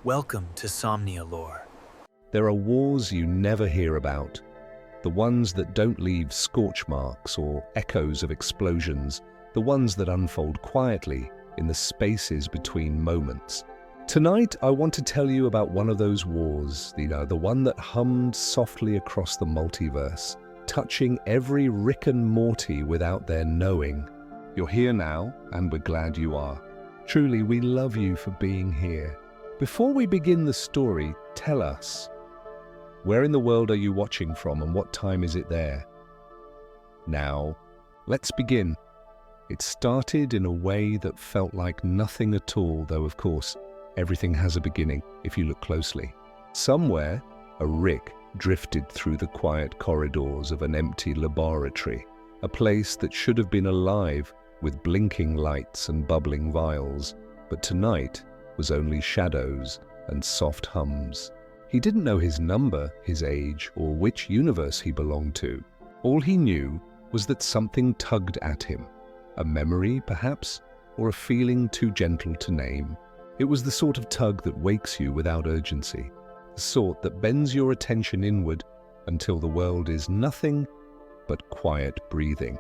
Welcome to Somnia Lore. There are wars you never hear about, the ones that don't leave scorch marks or echoes of explosions, the ones that unfold quietly in the spaces between moments. Tonight, I want to tell you about one of those wars, the one that hummed softly across the multiverse, touching every Rick and Morty without their knowing. You're here now, and we're glad you are. Truly, we love you for being here. Before we begin the story, tell us, where in the world are you watching from and what time is it there? Now, let's begin. It started in a way that felt like nothing at all, though of course, everything has a beginning if you look closely. Somewhere, a Rick drifted through the quiet corridors of an empty laboratory, a place that should have been alive with blinking lights and bubbling vials, but tonight was only shadows and soft hums. He didn't know his number, his age, or which universe he belonged to. All he knew was that something tugged at him. A memory, perhaps, or a feeling too gentle to name. It was the sort of tug that wakes you without urgency, the sort that bends your attention inward until the world is nothing but quiet breathing.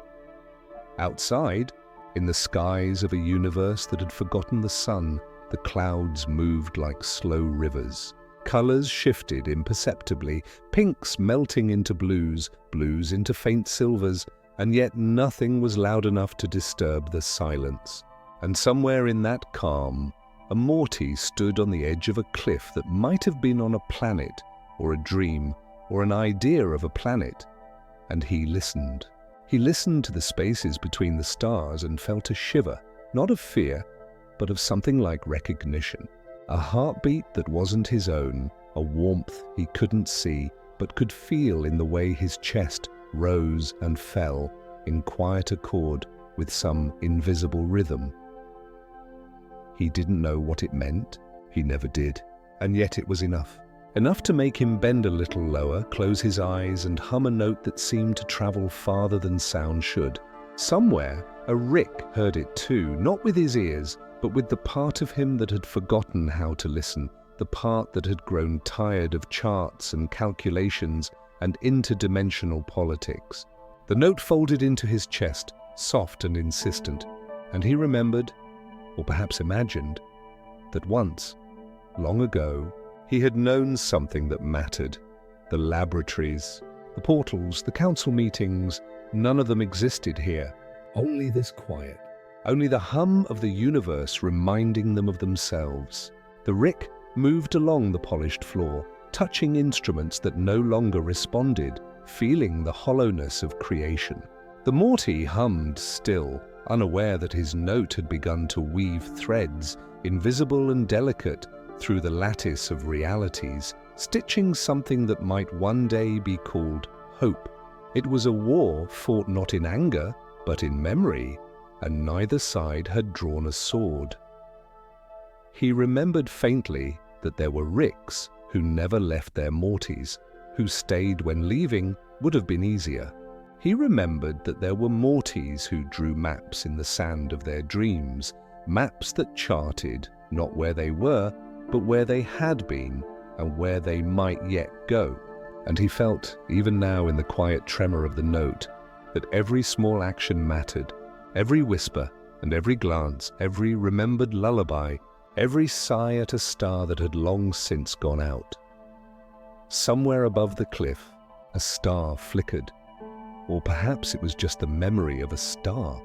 Outside, in the skies of a universe that had forgotten the sun, the clouds moved like slow rivers. Colors shifted imperceptibly, pinks melting into blues, blues into faint silvers, and yet nothing was loud enough to disturb the silence. And somewhere in that calm, a Morty stood on the edge of a cliff that might have been on a planet, or a dream, or an idea of a planet. And he listened. He listened to the spaces between the stars and felt a shiver, not of fear, but of something like recognition. A heartbeat that wasn't his own, a warmth he couldn't see, but could feel in the way his chest rose and fell in quiet accord with some invisible rhythm. He didn't know what it meant, he never did, and yet it was enough. Enough to make him bend a little lower, close his eyes, and hum a note that seemed to travel farther than sound should. Somewhere, a Rick heard it too, not with his ears, but with the part of him that had forgotten how to listen, the part that had grown tired of charts and calculations and interdimensional politics. The note folded into his chest, soft and insistent, and he remembered, or perhaps imagined, that once, long ago, he had known something that mattered. The laboratories, the portals, the council meetings, none of them existed here. Only this quiet. Only the hum of the universe reminding them of themselves. The Rick moved along the polished floor, touching instruments that no longer responded, feeling the hollowness of creation. The Morty hummed still, unaware that his note had begun to weave threads, invisible and delicate, through the lattice of realities, stitching something that might one day be called hope. It was a war fought not in anger, but in memory, and neither side had drawn a sword. He remembered faintly that there were Ricks who never left their Mortys, who stayed when leaving would have been easier. He remembered that there were Mortys who drew maps in the sand of their dreams, maps that charted not where they were, but where they had been and where they might yet go. And he felt, even now in the quiet tremor of the note, that every small action mattered, every whisper and every glance, every remembered lullaby, every sigh at a star that had long since gone out. Somewhere above the cliff, a star flickered, or perhaps it was just the memory of a star.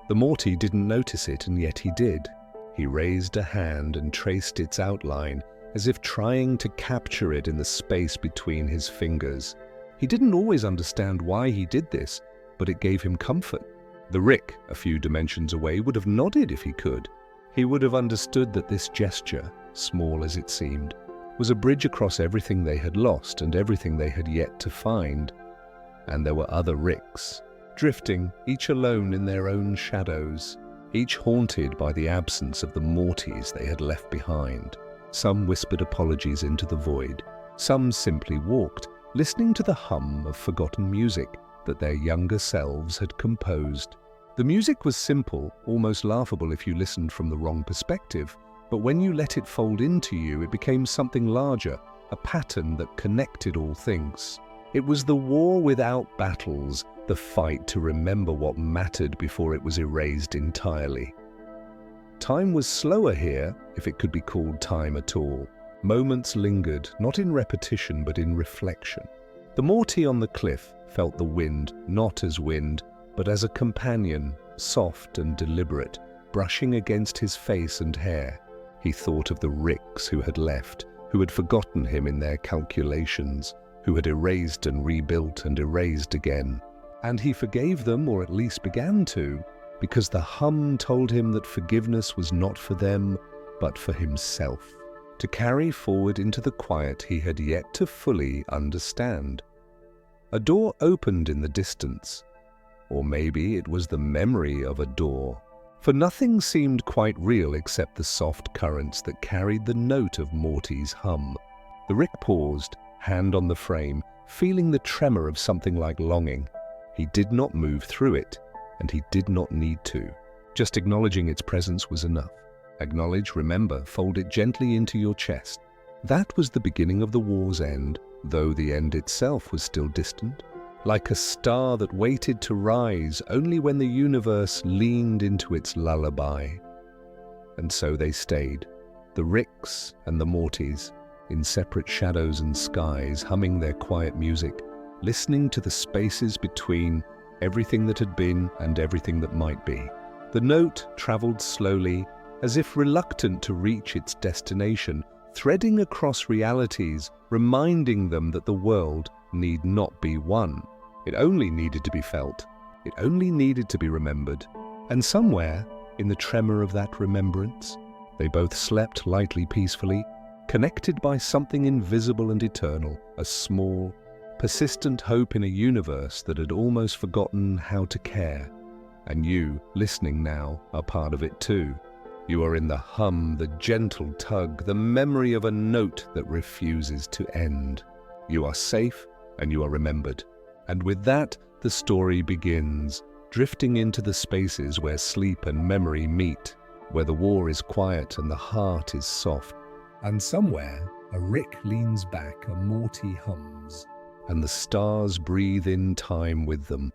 The Morty didn't notice it, and yet he did. He raised a hand and traced its outline, as if trying to capture it in the space between his fingers. He didn't always understand why he did this, but it gave him comfort. The Rick, a few dimensions away, would have nodded if he could. He would have understood that this gesture, small as it seemed, was a bridge across everything they had lost and everything they had yet to find. And there were other Ricks, drifting, each alone in their own shadows, each haunted by the absence of the Mortys they had left behind. Some whispered apologies into the void. Some simply walked, listening to the hum of forgotten music that their younger selves had composed. The music was simple, almost laughable if you listened from the wrong perspective, But when you let it fold into you, it became something larger, a pattern that connected all things. It was the war without battles, the fight to remember what mattered before it was erased entirely. Time was slower here, if it could be called time at all. Moments lingered, not in repetition but in reflection. The Morty on the cliff felt the wind, not as wind, but as a companion, soft and deliberate, brushing against his face and hair. He thought of the Ricks who had left, who had forgotten him in their calculations, who had erased and rebuilt and erased again. And he forgave them, or at least began to, because the hum told him that forgiveness was not for them, but for himself, to carry forward into the quiet he had yet to fully understand. A door opened in the distance, or maybe it was the memory of a door, for nothing seemed quite real except the soft currents that carried the note of Morty's hum. The Rick paused, hand on the frame, feeling the tremor of something like longing. He did not move through it, and he did not need to. Just acknowledging its presence was enough. Acknowledge, remember, fold it gently into your chest. That was the beginning of the war's end, though the end itself was still distant. Like a star that waited to rise only when the universe leaned into its lullaby. And so they stayed, the Ricks and the Mortys, in separate shadows and skies, humming their quiet music, listening to the spaces between everything that had been and everything that might be. The note traveled slowly, as if reluctant to reach its destination, threading across realities, reminding them that the world need not be one. It only needed to be felt. It only needed to be remembered. And somewhere, in the tremor of that remembrance, they both slept lightly peacefully, connected by something invisible and eternal, a small, persistent hope in a universe that had almost forgotten how to care. And you, listening now, are part of it too. You are in the hum, the gentle tug, the memory of a note that refuses to end. You are safe and you are remembered. And with that, the story begins, drifting into the spaces where sleep and memory meet, where the war is quiet and the heart is soft. And somewhere, a Rick leans back, a Morty hums, and the stars breathe in time with them.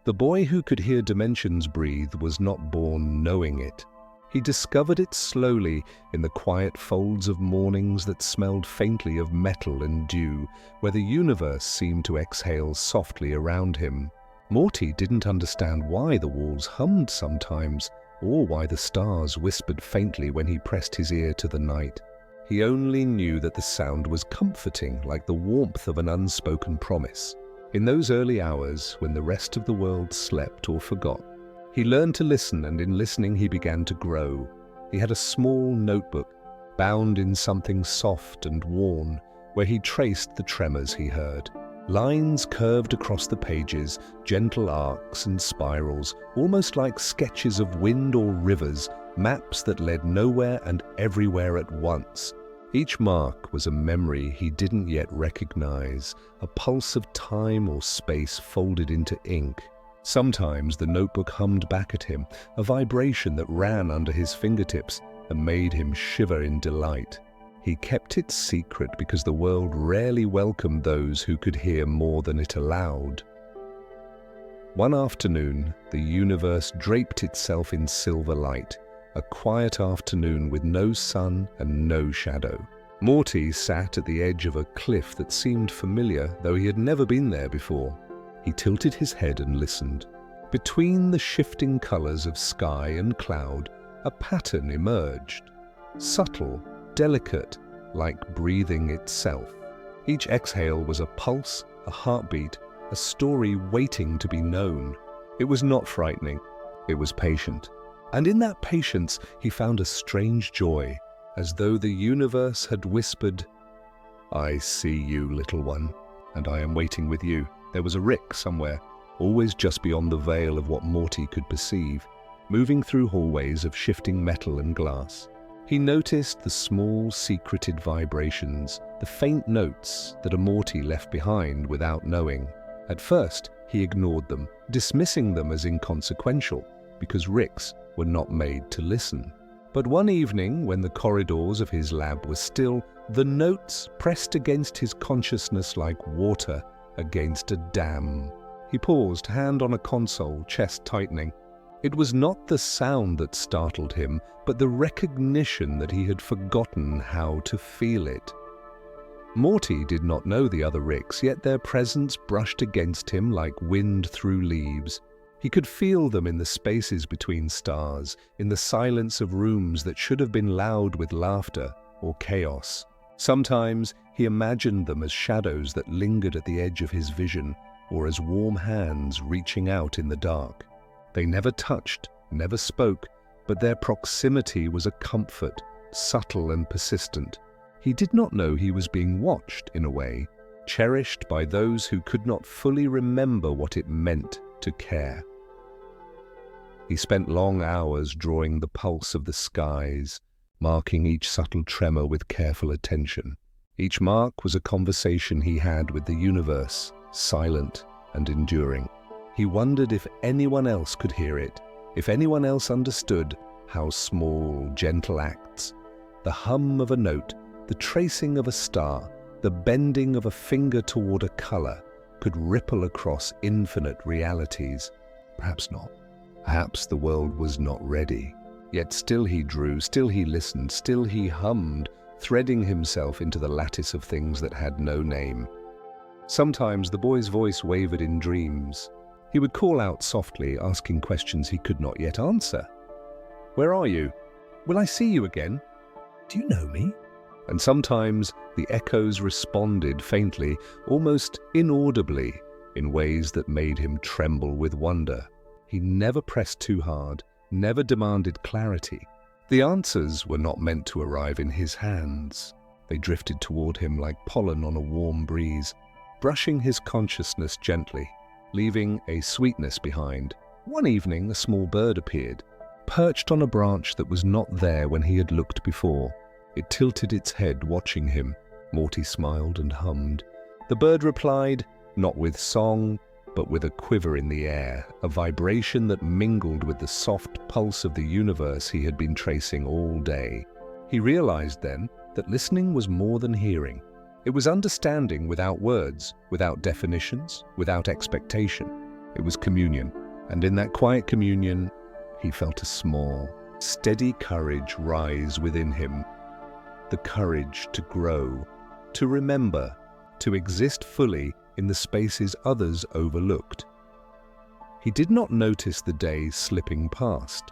The boy who could hear dimensions breathe was not born knowing it. He discovered it slowly in the quiet folds of mornings that smelled faintly of metal and dew, where the universe seemed to exhale softly around him. Morty didn't understand why the walls hummed sometimes, or why the stars whispered faintly when he pressed his ear to the night. He only knew that the sound was comforting, like the warmth of an unspoken promise. In those early hours, when the rest of the world slept or forgot, he learned to listen, and in listening he began to grow. He had a small notebook, bound in something soft and worn, where he traced the tremors he heard. Lines curved across the pages, gentle arcs and spirals, almost like sketches of wind or rivers, maps that led nowhere and everywhere at once. Each mark was a memory he didn't yet recognize, a pulse of time or space folded into ink. Sometimes the notebook hummed back at him, a vibration that ran under his fingertips and made him shiver in delight. He kept it secret because the world rarely welcomed those who could hear more than it allowed. One afternoon, the universe draped itself in silver light, a quiet afternoon with no sun and no shadow. Morty sat at the edge of a cliff that seemed familiar, though he had never been there before. He tilted his head and listened. Between the shifting colors of sky and cloud, a pattern emerged. Subtle, delicate, like breathing itself. Each exhale was a pulse, a heartbeat, a story waiting to be known. It was not frightening. It was patient. And in that patience, he found a strange joy, as though the universe had whispered, "I see you, little one, and I am waiting with you." There was a Rick somewhere, always just beyond the veil of what Morty could perceive, moving through hallways of shifting metal and glass. He noticed the small, secreted vibrations, the faint notes that a Morty left behind without knowing. At first, he ignored them, dismissing them as inconsequential, because Ricks were not made to listen. But one evening, when the corridors of his lab were still, the notes pressed against his consciousness like water against a dam. He paused, hand on a console, chest tightening. It was not the sound that startled him, but the recognition that he had forgotten how to feel it. Morty did not know the other Ricks, yet their presence brushed against him like wind through leaves. He could feel them in the spaces between stars, in the silence of rooms that should have been loud with laughter or chaos. Sometimes he imagined them as shadows that lingered at the edge of his vision, or as warm hands reaching out in the dark. They never touched, never spoke, but their proximity was a comfort, subtle and persistent. He did not know he was being watched, in a way, cherished by those who could not fully remember what it meant to care. He spent long hours drawing the pulse of the skies, marking each subtle tremor with careful attention. Each mark was a conversation he had with the universe, silent and enduring. He wondered if anyone else could hear it, if anyone else understood how small, gentle acts, the hum of a note, the tracing of a star, the bending of a finger toward a color, could ripple across infinite realities. Perhaps not. Perhaps the world was not ready. Yet still he drew, still he listened, still he hummed, threading himself into the lattice of things that had no name. Sometimes the boy's voice wavered in dreams. He would call out softly, asking questions he could not yet answer. "Where are you? Will I see you again? Do you know me?" And sometimes the echoes responded faintly, almost inaudibly, in ways that made him tremble with wonder. He never pressed too hard, never demanded clarity. The answers were not meant to arrive in his hands. They drifted toward him like pollen on a warm breeze, brushing his consciousness gently, leaving a sweetness behind. One evening, a small bird appeared, perched on a branch that was not there when he had looked before. It tilted its head, watching him. Morty smiled and hummed. The bird replied, not with song, but with a quiver in the air, a vibration that mingled with the soft pulse of the universe he had been tracing all day. He realized then that listening was more than hearing. It was understanding without words, without definitions, without expectation. It was communion, and in that quiet communion, he felt a small, steady courage rise within him. The courage to grow, to remember, to exist fully in the spaces others overlooked. He did not notice the days slipping past,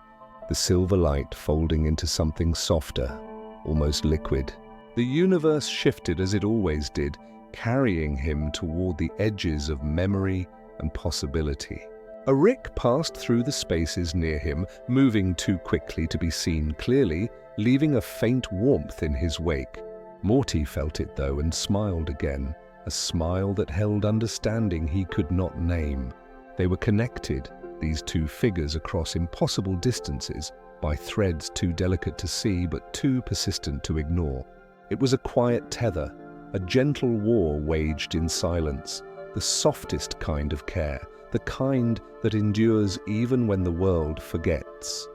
the silver light folding into something softer, almost liquid. The universe shifted as it always did, carrying him toward the edges of memory and possibility. A Rick passed through the spaces near him, moving too quickly to be seen clearly, leaving a faint warmth in his wake. Morty felt it though and smiled again, a smile that held understanding he could not name. They were connected, these two figures across impossible distances, by threads too delicate to see but too persistent to ignore. It was a quiet tether, a gentle war waged in silence, the softest kind of care, the kind that endures even when the world forgets.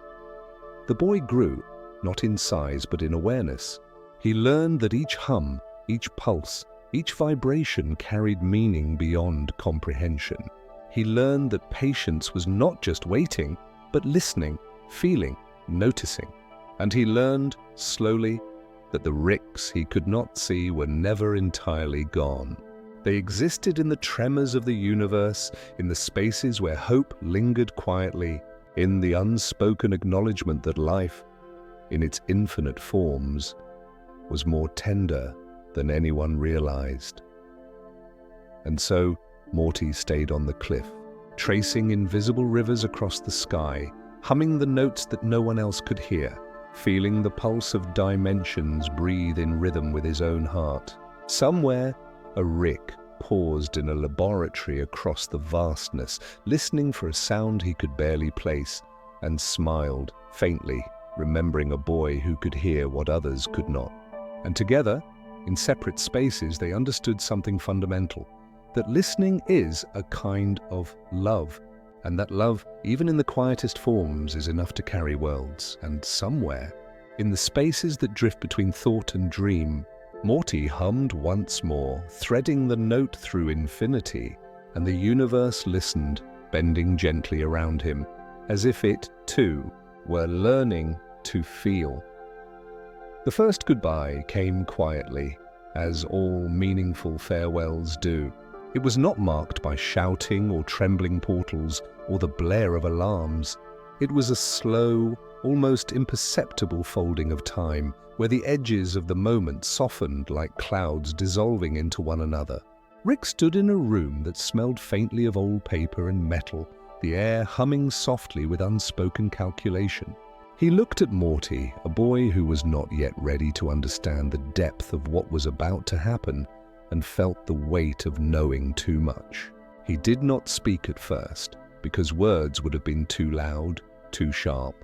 The boy grew, not in size but in awareness. He learned that each hum, each pulse, each vibration carried meaning beyond comprehension. He learned that patience was not just waiting, but listening, feeling, noticing. And he learned, slowly, that the Ricks he could not see were never entirely gone. They existed in the tremors of the universe, in the spaces where hope lingered quietly, in the unspoken acknowledgement that life, in its infinite forms, was more tender than anyone realized. And so, Morty stayed on the cliff, tracing invisible rivers across the sky, humming the notes that no one else could hear, feeling the pulse of dimensions breathe in rhythm with his own heart. Somewhere, a Rick paused in a laboratory across the vastness, listening for a sound he could barely place, and smiled, faintly, remembering a boy who could hear what others could not. And together, in separate spaces, they understood something fundamental, that listening is a kind of love, and that love, even in the quietest forms, is enough to carry worlds. And somewhere, In the spaces that drift between thought and dream, Morty hummed once more, threading the note through infinity, and the universe listened, bending gently around him, as if it, too, were learning to feel. The first goodbye came quietly, as all meaningful farewells do. It was not marked by shouting or trembling portals or the blare of alarms. It was a slow, almost imperceptible folding of time, where the edges of the moment softened like clouds dissolving into one another. Rick stood in a room that smelled faintly of old paper and metal, the air humming softly with unspoken calculation. He looked at Morty, a boy who was not yet ready to understand the depth of what was about to happen, and felt the weight of knowing too much. He did not speak at first, because words would have been too loud, too sharp.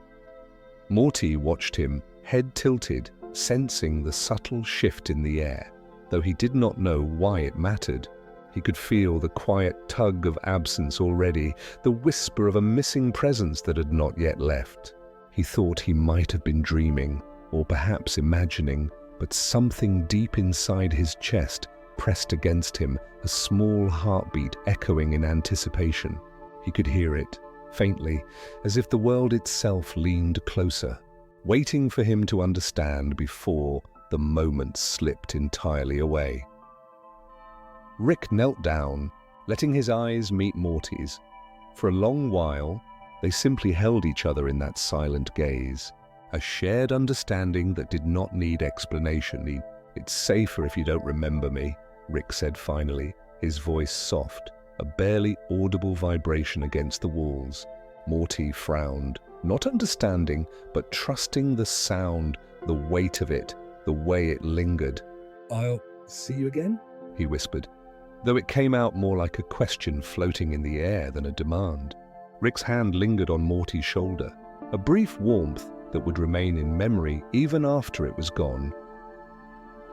Morty watched him, head tilted, sensing the subtle shift in the air. Though he did not know why it mattered, he could feel the quiet tug of absence already, the whisper of a missing presence that had not yet left. He thought he might have been dreaming, or perhaps imagining, but something deep inside his chest pressed against him, a small heartbeat echoing in anticipation. He could hear it, faintly, as if the world itself leaned closer, waiting for him to understand before the moment slipped entirely away. Rick knelt down, letting his eyes meet Morty's. For a long while, they simply held each other in that silent gaze, a shared understanding that did not need explanation. "It's safer if you don't remember me," Rick said finally, his voice soft, a barely audible vibration against the walls. Morty frowned, not understanding, but trusting the sound, the weight of it, the way it lingered. "I'll see you again?" he whispered, though it came out more like a question floating in the air than a demand. Rick's hand lingered on Morty's shoulder, a brief warmth that would remain in memory even after it was gone.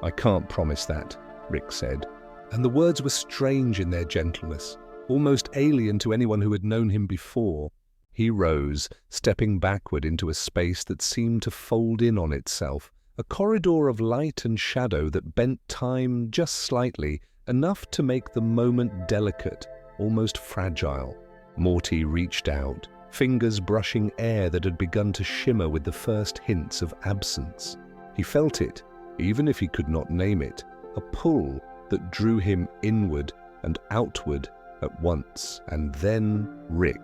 "I can't promise that," Rick said, and the words were strange in their gentleness, almost alien to anyone who had known him before. He rose, stepping backward into a space that seemed to fold in on itself, a corridor of light and shadow that bent time just slightly, enough to make the moment delicate, almost fragile. Morty reached out, fingers brushing air that had begun to shimmer with the first hints of absence. He felt it, even if he could not name it, a pull that drew him inward and outward at once, and then Rick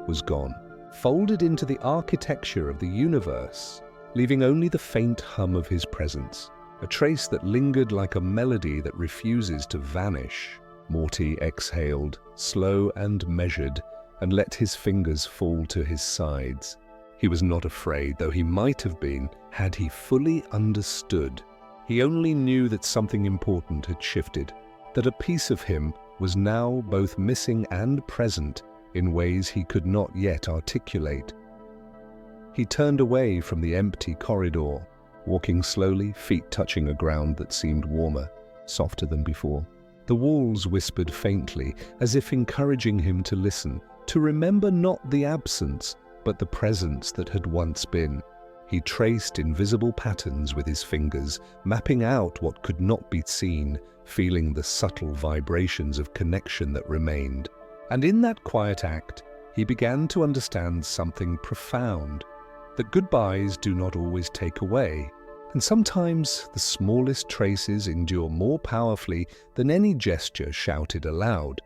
was gone, folded into the architecture of the universe, leaving only the faint hum of his presence, a trace that lingered like a melody that refuses to vanish. Morty exhaled, slow and measured, and let his fingers fall to his sides. He was not afraid, though he might have been, had he fully understood. He only knew that something important had shifted, that a piece of him was now both missing and present in ways he could not yet articulate. He turned away from the empty corridor, walking slowly, feet touching a ground that seemed warmer, softer than before. The walls whispered faintly, as if encouraging him to listen, to remember not the absence, but the presence that had once been. He traced invisible patterns with his fingers, mapping out what could not be seen, feeling the subtle vibrations of connection that remained. And in that quiet act, he began to understand something profound, that goodbyes do not always take away, and sometimes the smallest traces endure more powerfully than any gesture shouted aloud.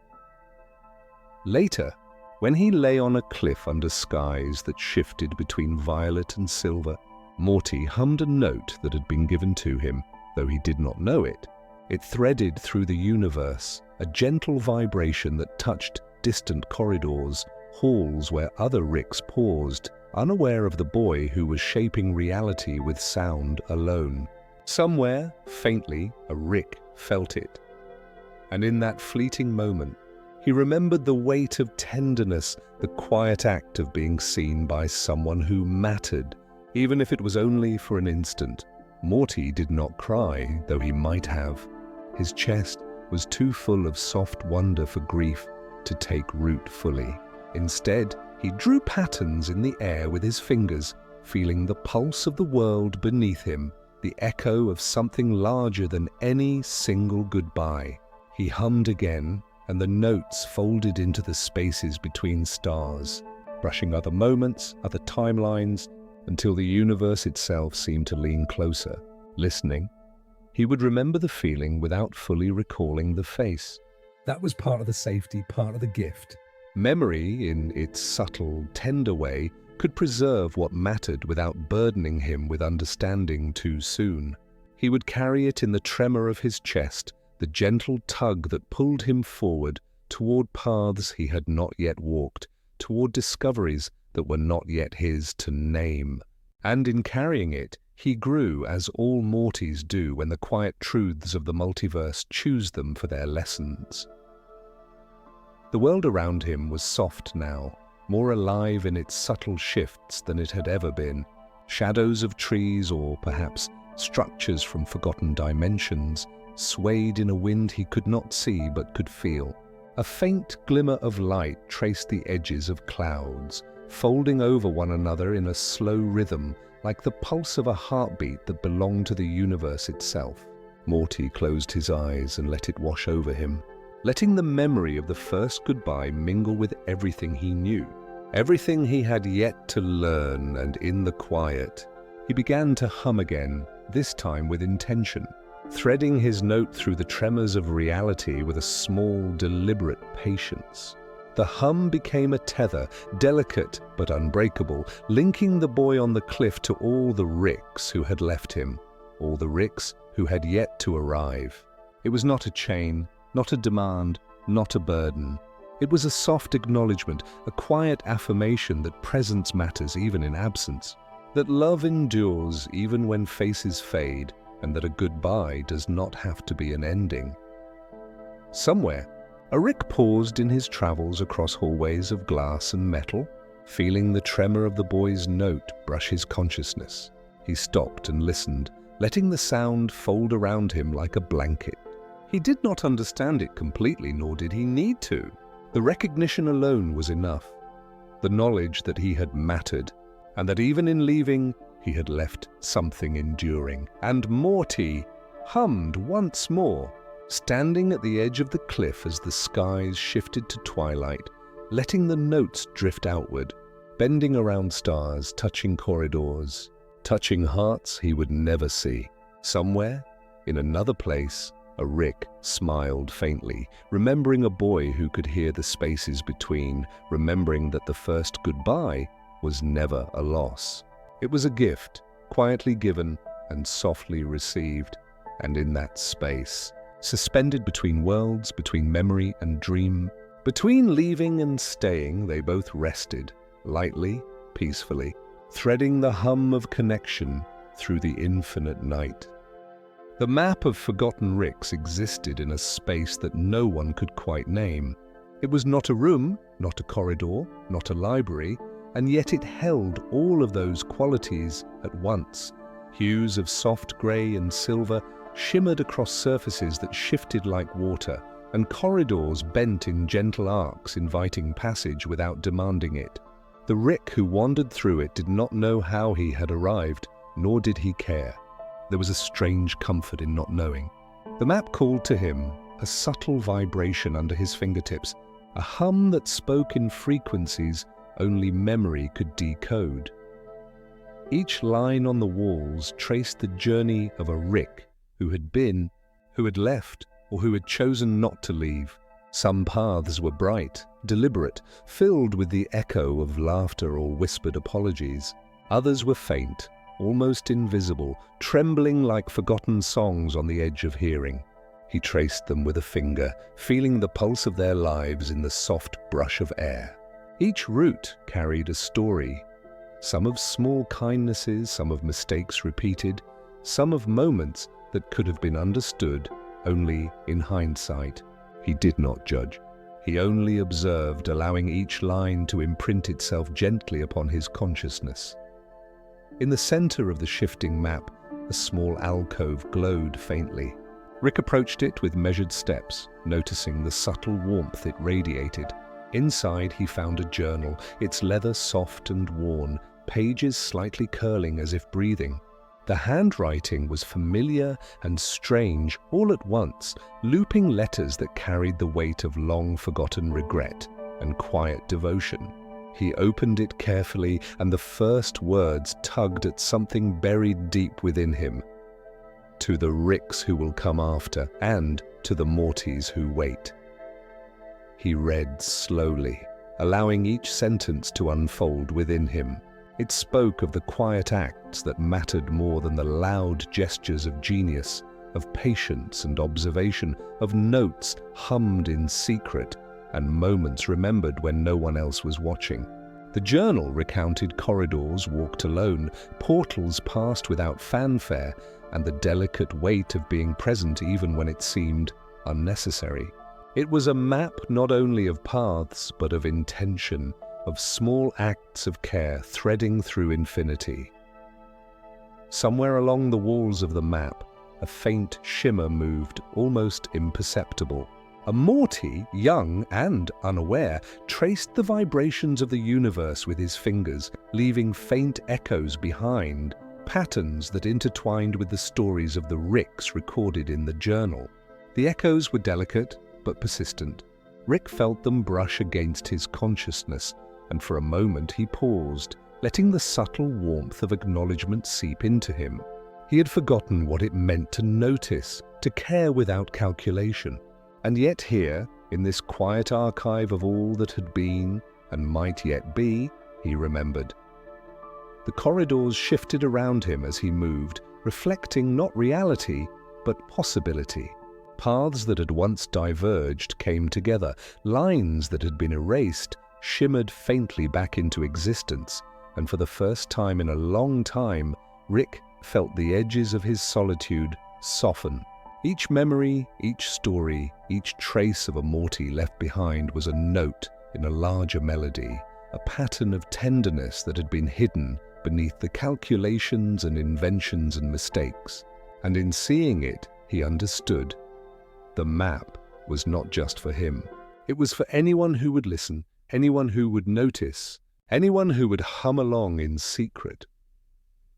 Later, when he lay on a cliff under skies that shifted between violet and silver, Morty hummed a note that had been given to him, though he did not know it. It threaded through the universe, a gentle vibration that touched distant corridors, halls where other Ricks paused, unaware of the boy who was shaping reality with sound alone. Somewhere, faintly, a Rick felt it. And in that fleeting moment, he remembered the weight of tenderness, the quiet act of being seen by someone who mattered, even if it was only for an instant. Morty did not cry, though he might have. His chest was too full of soft wonder for grief to take root fully. Instead, he drew patterns in the air with his fingers, feeling the pulse of the world beneath him, the echo of something larger than any single goodbye. He hummed again, and the notes folded into the spaces between stars, brushing other moments, other timelines, until the universe itself seemed to lean closer. Listening, he would remember the feeling without fully recalling the face. That was part of the safety, part of the gift. Memory, in its subtle, tender way, could preserve what mattered without burdening him with understanding too soon. He would carry it in the tremor of his chest, the gentle tug that pulled him forward toward paths he had not yet walked, toward discoveries that were not yet his to name. And in carrying it, he grew as all Mortys do when the quiet truths of the multiverse choose them for their lessons. The world around him was soft now, more alive in its subtle shifts than it had ever been. Shadows of trees, or perhaps structures from forgotten dimensions, swayed in a wind he could not see but could feel. A faint glimmer of light traced the edges of clouds, folding over one another in a slow rhythm, like the pulse of a heartbeat that belonged to the universe itself. Morty closed his eyes and let it wash over him, letting the memory of the first goodbye mingle with everything he knew, everything he had yet to learn. And in the quiet, he began to hum again, this time with intention, threading his note through the tremors of reality with a small, deliberate patience. The hum became a tether, delicate but unbreakable, linking the boy on the cliff to all the Ricks who had left him, all the Ricks who had yet to arrive. It was not a chain, not a demand, not a burden. It was a soft acknowledgement, a quiet affirmation that presence matters even in absence, that love endures even when faces fade, and that a goodbye does not have to be an ending. Somewhere, a Rick paused in his travels across hallways of glass and metal, feeling the tremor of the boy's note brush his consciousness. He stopped and listened, letting the sound fold around him like a blanket. He did not understand it completely, nor did he need to. The recognition alone was enough. The knowledge that he had mattered, and that even in leaving, he had left something enduring. And Morty hummed once more, standing at the edge of the cliff as the skies shifted to twilight, letting the notes drift outward, bending around stars, touching corridors, touching hearts he would never see. Somewhere, in another place, a Rick smiled faintly, remembering a boy who could hear the spaces between, remembering that the first goodbye was never a loss. It was a gift, quietly given and softly received, and in that space, suspended between worlds, between memory and dream, between leaving and staying, they both rested, lightly, peacefully, threading the hum of connection through the infinite night. The map of forgotten Ricks existed in a space that no one could quite name. It was not a room, not a corridor, not a library, and yet it held all of those qualities at once. Hues of soft grey and silver shimmered across surfaces that shifted like water, and corridors bent in gentle arcs, inviting passage without demanding it. The Rick who wandered through it did not know how he had arrived, nor did he care. There was a strange comfort in not knowing. The map called to him, a subtle vibration under his fingertips, a hum that spoke in frequencies only memory could decode. Each line on the walls traced the journey of a Rick who had been, who had left, or who had chosen not to leave. Some paths were bright, deliberate, filled with the echo of laughter or whispered apologies. Others were faint, almost invisible, trembling like forgotten songs on the edge of hearing. He traced them with a finger, feeling the pulse of their lives in the soft brush of air. Each route carried a story, some of small kindnesses, some of mistakes repeated, some of moments that could have been understood only in hindsight. He did not judge. He only observed, allowing each line to imprint itself gently upon his consciousness. In the center of the shifting map, a small alcove glowed faintly. Rick approached it with measured steps, noticing the subtle warmth it radiated. Inside, he found a journal, its leather soft and worn, pages slightly curling as if breathing. The handwriting was familiar and strange all at once, looping letters that carried the weight of long-forgotten regret and quiet devotion. He opened it carefully, and the first words tugged at something buried deep within him. To the Ricks who will come after, and to the Mortys who wait. He read slowly, allowing each sentence to unfold within him. It spoke of the quiet acts that mattered more than the loud gestures of genius, of patience and observation, of notes hummed in secret and moments remembered when no one else was watching. The journal recounted corridors walked alone, portals passed without fanfare, and the delicate weight of being present even when it seemed unnecessary. It was a map not only of paths but of intention, of small acts of care threading through infinity. Somewhere along the walls of the map, a faint shimmer moved, almost imperceptible. A Morty, young and unaware, traced the vibrations of the universe with his fingers, leaving faint echoes behind, patterns that intertwined with the stories of the Ricks recorded in the journal. The echoes were delicate but persistent. Rick felt them brush against his consciousness, and for a moment he paused, letting the subtle warmth of acknowledgement seep into him. He had forgotten what it meant to notice, to care without calculation. And yet here, in this quiet archive of all that had been and might yet be, he remembered. The corridors shifted around him as he moved, reflecting not reality, but possibility. Paths that had once diverged came together, lines that had been erased shimmered faintly back into existence, and for the first time in a long time, Rick felt the edges of his solitude soften. Each memory, each story, each trace of a Morty left behind was a note in a larger melody, a pattern of tenderness that had been hidden beneath the calculations and inventions and mistakes. And in seeing it, he understood. The map was not just for him. It was for anyone who would listen, anyone who would notice, anyone who would hum along in secret.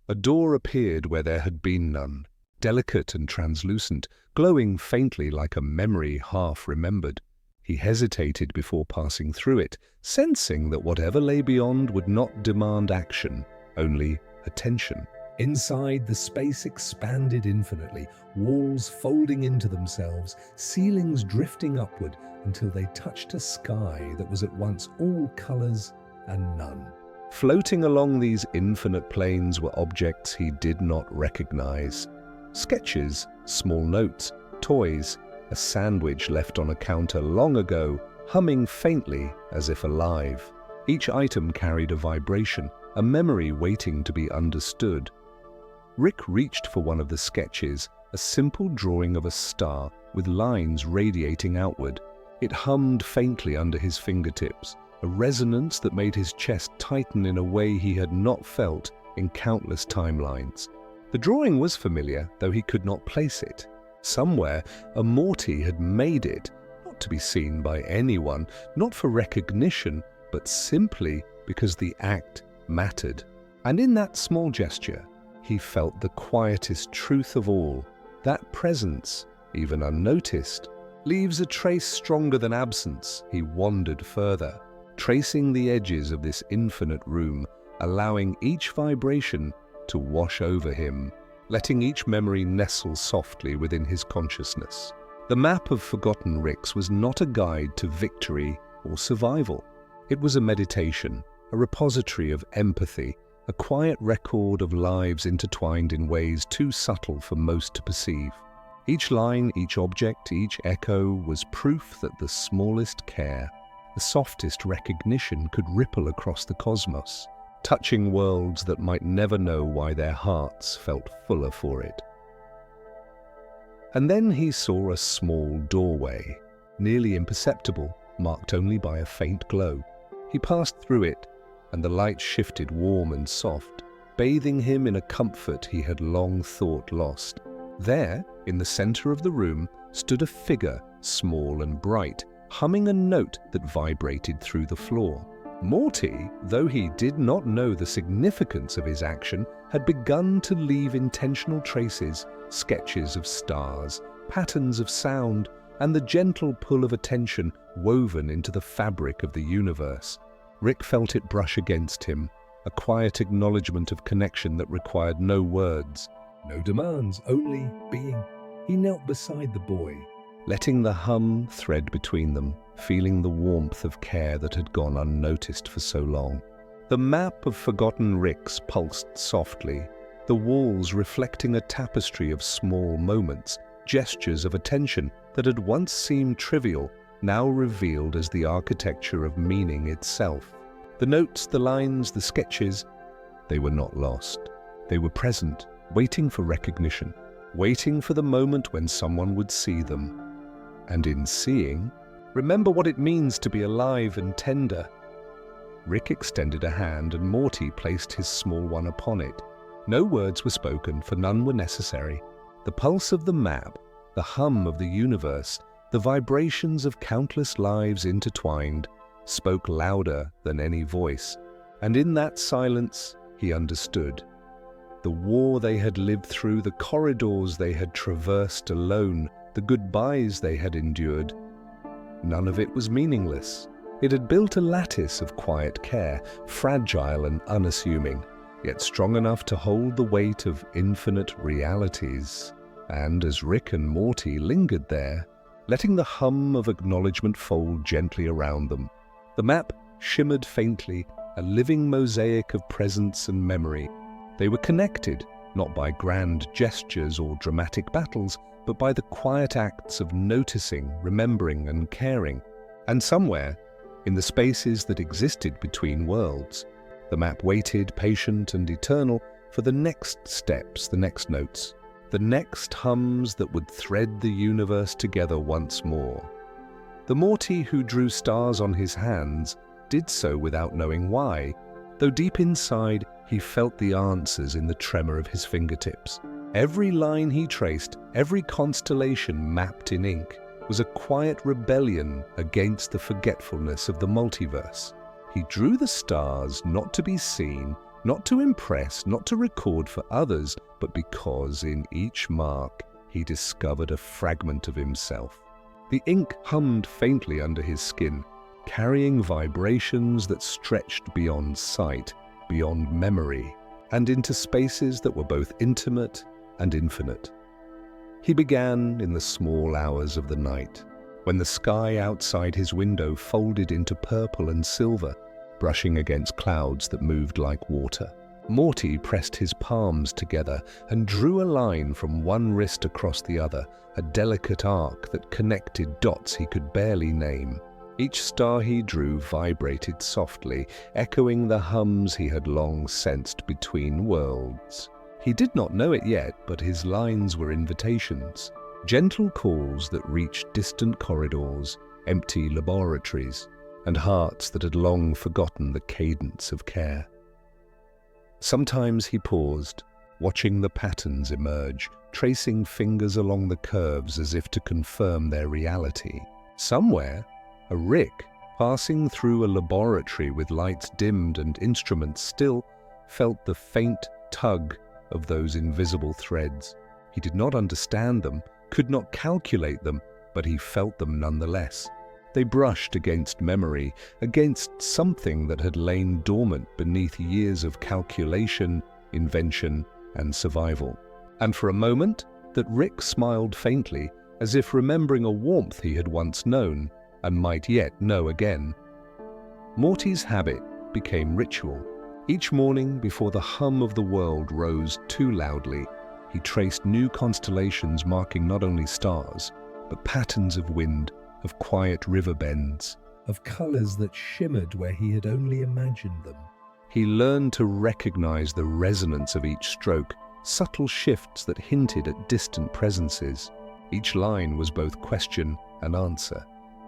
A door appeared where there had been none, delicate and translucent, glowing faintly like a memory half remembered. He hesitated before passing through it, sensing that whatever lay beyond would not demand action, only attention. Inside, the space expanded infinitely, walls folding into themselves, ceilings drifting upward until they touched a sky that was at once all colors and none. Floating along these infinite planes were objects he did not recognize. Sketches, small notes, toys, a sandwich left on a counter long ago, humming faintly as if alive. Each item carried a vibration, a memory waiting to be understood. Rick reached for one of the sketches, a simple drawing of a star with lines radiating outward. It hummed faintly under his fingertips, a resonance that made his chest tighten in a way he had not felt in countless timelines. The drawing was familiar, though he could not place it. Somewhere, a Morty had made it, not to be seen by anyone, not for recognition, but simply because the act mattered. And in that small gesture, he felt the quietest truth of all. That presence, even unnoticed, leaves a trace stronger than absence. He wandered further, tracing the edges of this infinite room, allowing each vibration to wash over him, letting each memory nestle softly within his consciousness. The map of forgotten Ricks was not a guide to victory or survival. It was a meditation, a repository of empathy, a quiet record of lives intertwined in ways too subtle for most to perceive. Each line, each object, each echo was proof that the smallest care, the softest recognition could ripple across the cosmos, touching worlds that might never know why their hearts felt fuller for it. And then he saw a small doorway, nearly imperceptible, marked only by a faint glow. He passed through it, and the light shifted warm and soft, bathing him in a comfort he had long thought lost. There, in the center of the room, stood a figure, small and bright, humming a note that vibrated through the floor. Morty, though he did not know the significance of his action, had begun to leave intentional traces, sketches of stars, patterns of sound, and the gentle pull of attention woven into the fabric of the universe. Rick felt it brush against him, a quiet acknowledgement of connection that required no words. No demands, only being. He knelt beside the boy, letting the hum thread between them, feeling the warmth of care that had gone unnoticed for so long. The map of forgotten Ricks pulsed softly, the walls reflecting a tapestry of small moments, gestures of attention that had once seemed trivial, now revealed as the architecture of meaning itself. The notes, the lines, the sketches, they were not lost. They were present, waiting for recognition, waiting for the moment when someone would see them. And in seeing, remember what it means to be alive and tender. Rick extended a hand and Morty placed his small one upon it. No words were spoken, for none were necessary. The pulse of the map, the hum of the universe, the vibrations of countless lives intertwined, spoke louder than any voice. And in that silence, he understood. The war they had lived through, the corridors they had traversed alone, the goodbyes they had endured, none of it was meaningless. It had built a lattice of quiet care, fragile and unassuming, yet strong enough to hold the weight of infinite realities. And as Rick and Morty lingered there, letting the hum of acknowledgement fold gently around them, the map shimmered faintly, a living mosaic of presence and memory. They were connected, not by grand gestures or dramatic battles, but by the quiet acts of noticing, remembering, and caring. And somewhere, in the spaces that existed between worlds, the map waited, patient and eternal, for the next steps, the next notes, the next hums that would thread the universe together once more. The Morty who drew stars on his hands did so without knowing why, though deep inside he felt the answers in the tremor of his fingertips. Every line he traced, every constellation mapped in ink, was a quiet rebellion against the forgetfulness of the multiverse. He drew the stars not to be seen, not to impress, not to record for others, but because in each mark he discovered a fragment of himself. The ink hummed faintly under his skin, carrying vibrations that stretched beyond sight, beyond memory, and into spaces that were both intimate and infinite. He began in the small hours of the night, when the sky outside his window folded into purple and silver, brushing against clouds that moved like water. Morty pressed his palms together and drew a line from one wrist across the other, a delicate arc that connected dots he could barely name. Each star he drew vibrated softly, echoing the hums he had long sensed between worlds. He did not know it yet, but his lines were invitations, gentle calls that reached distant corridors, empty laboratories, and hearts that had long forgotten the cadence of care. Sometimes he paused, watching the patterns emerge, tracing fingers along the curves as if to confirm their reality. Somewhere, a Rick, passing through a laboratory with lights dimmed and instruments still, felt the faint tug of those invisible threads. He did not understand them, could not calculate them, but he felt them nonetheless. They brushed against memory, against something that had lain dormant beneath years of calculation, invention, and survival. And for a moment, that Rick smiled faintly, as if remembering a warmth he had once known, and might yet know again. Morty's habit became ritual. Each morning, before the hum of the world rose too loudly, he traced new constellations marking not only stars, but patterns of wind, of quiet river bends, of colors that shimmered where he had only imagined them. He learned to recognize the resonance of each stroke, subtle shifts that hinted at distant presences. Each line was both question and answer,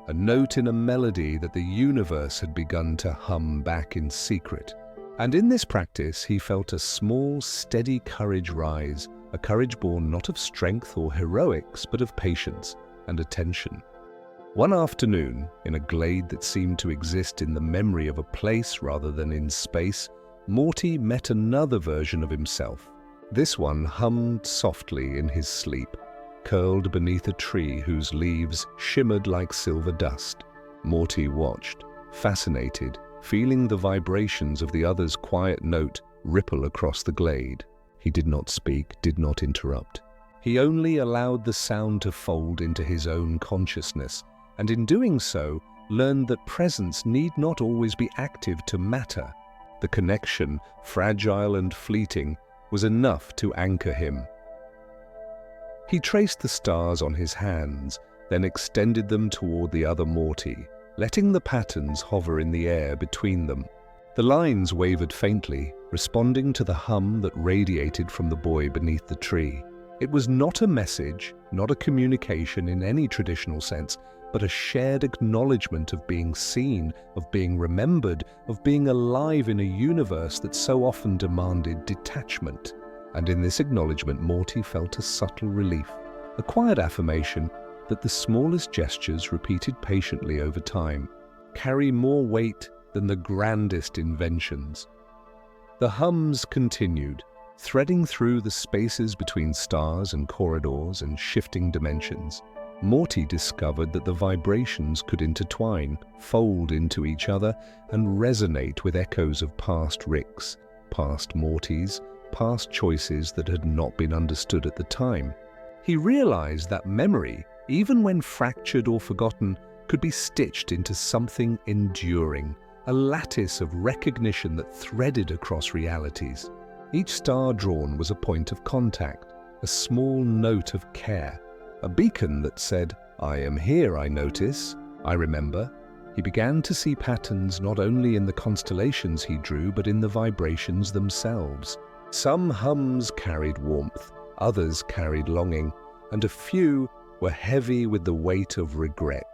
a note in a melody that the universe had begun to hum back in secret. And in this practice, he felt a small, steady courage rise, a courage born not of strength or heroics, but of patience and attention. One afternoon, in a glade that seemed to exist in the memory of a place rather than in space, Morty met another version of himself. This one hummed softly in his sleep, curled beneath a tree whose leaves shimmered like silver dust. Morty watched, fascinated, feeling the vibrations of the other's quiet note ripple across the glade. He did not speak, did not interrupt. He only allowed the sound to fold into his own consciousness, and in doing so, learned that presence need not always be active to matter. The connection, fragile and fleeting, was enough to anchor him. He traced the stars on his hands, then extended them toward the other Morty, letting the patterns hover in the air between them. The lines wavered faintly, responding to the hum that radiated from the boy beneath the tree. It was not a message, not a communication in any traditional sense, but a shared acknowledgement of being seen, of being remembered, of being alive in a universe that so often demanded detachment. And in this acknowledgement, Morty felt a subtle relief, a quiet affirmation that the smallest gestures repeated patiently over time carry more weight than the grandest inventions. The hums continued, threading through the spaces between stars and corridors and shifting dimensions. Morty discovered that the vibrations could intertwine, fold into each other, and resonate with echoes of past Ricks, past Mortys, past choices that had not been understood at the time. He realized that memory, even when fractured or forgotten, could be stitched into something enduring, a lattice of recognition that threaded across realities. Each star drawn was a point of contact, a small note of care, a beacon that said, "I am here, I notice, I remember." He began to see patterns not only in the constellations he drew, but in the vibrations themselves. Some hums carried warmth, others carried longing, and a few were heavy with the weight of regret.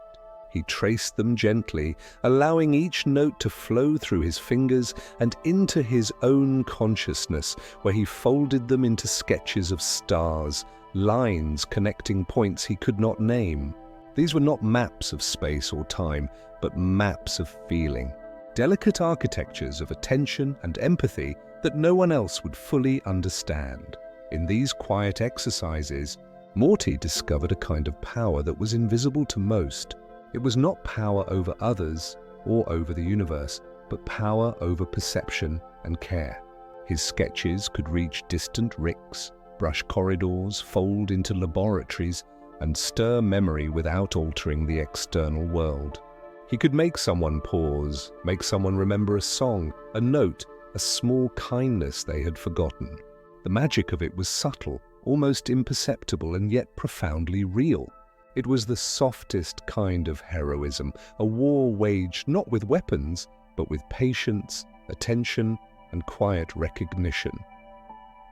He traced them gently, allowing each note to flow through his fingers and into his own consciousness, where he folded them into sketches of stars, lines connecting points he could not name. These were not maps of space or time, but maps of feeling, delicate architectures of attention and empathy that no one else would fully understand. In these quiet exercises, Morty discovered a kind of power that was invisible to most. It was not power over others or over the universe, but power over perception and care. His sketches could reach distant Ricks, brush corridors, fold into laboratories, and stir memory without altering the external world. He could make someone pause, make someone remember a song, a note, a small kindness they had forgotten. The magic of it was subtle, almost imperceptible, and yet profoundly real. It was the softest kind of heroism, a war waged not with weapons, but with patience, attention, and quiet recognition.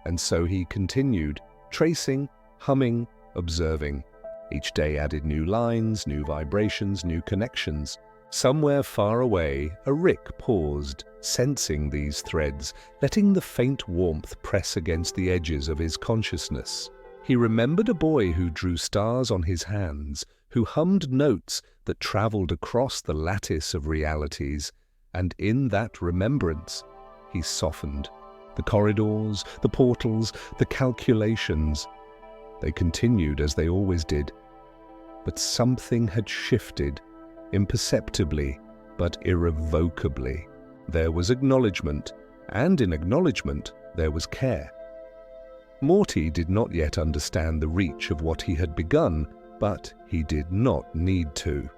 And so he continued, tracing, humming, observing. Each day added new lines, new vibrations, new connections. Somewhere far away, a Rick paused, sensing these threads, letting the faint warmth press against the edges of his consciousness. He remembered a boy who drew stars on his hands, who hummed notes that traveled across the lattice of realities, and in that remembrance, he softened. The corridors, the portals, the calculations, they continued as they always did. But something had shifted, imperceptibly, but irrevocably. There was acknowledgement, and in acknowledgement there was care. Morty did not yet understand the reach of what he had begun, but he did not need to.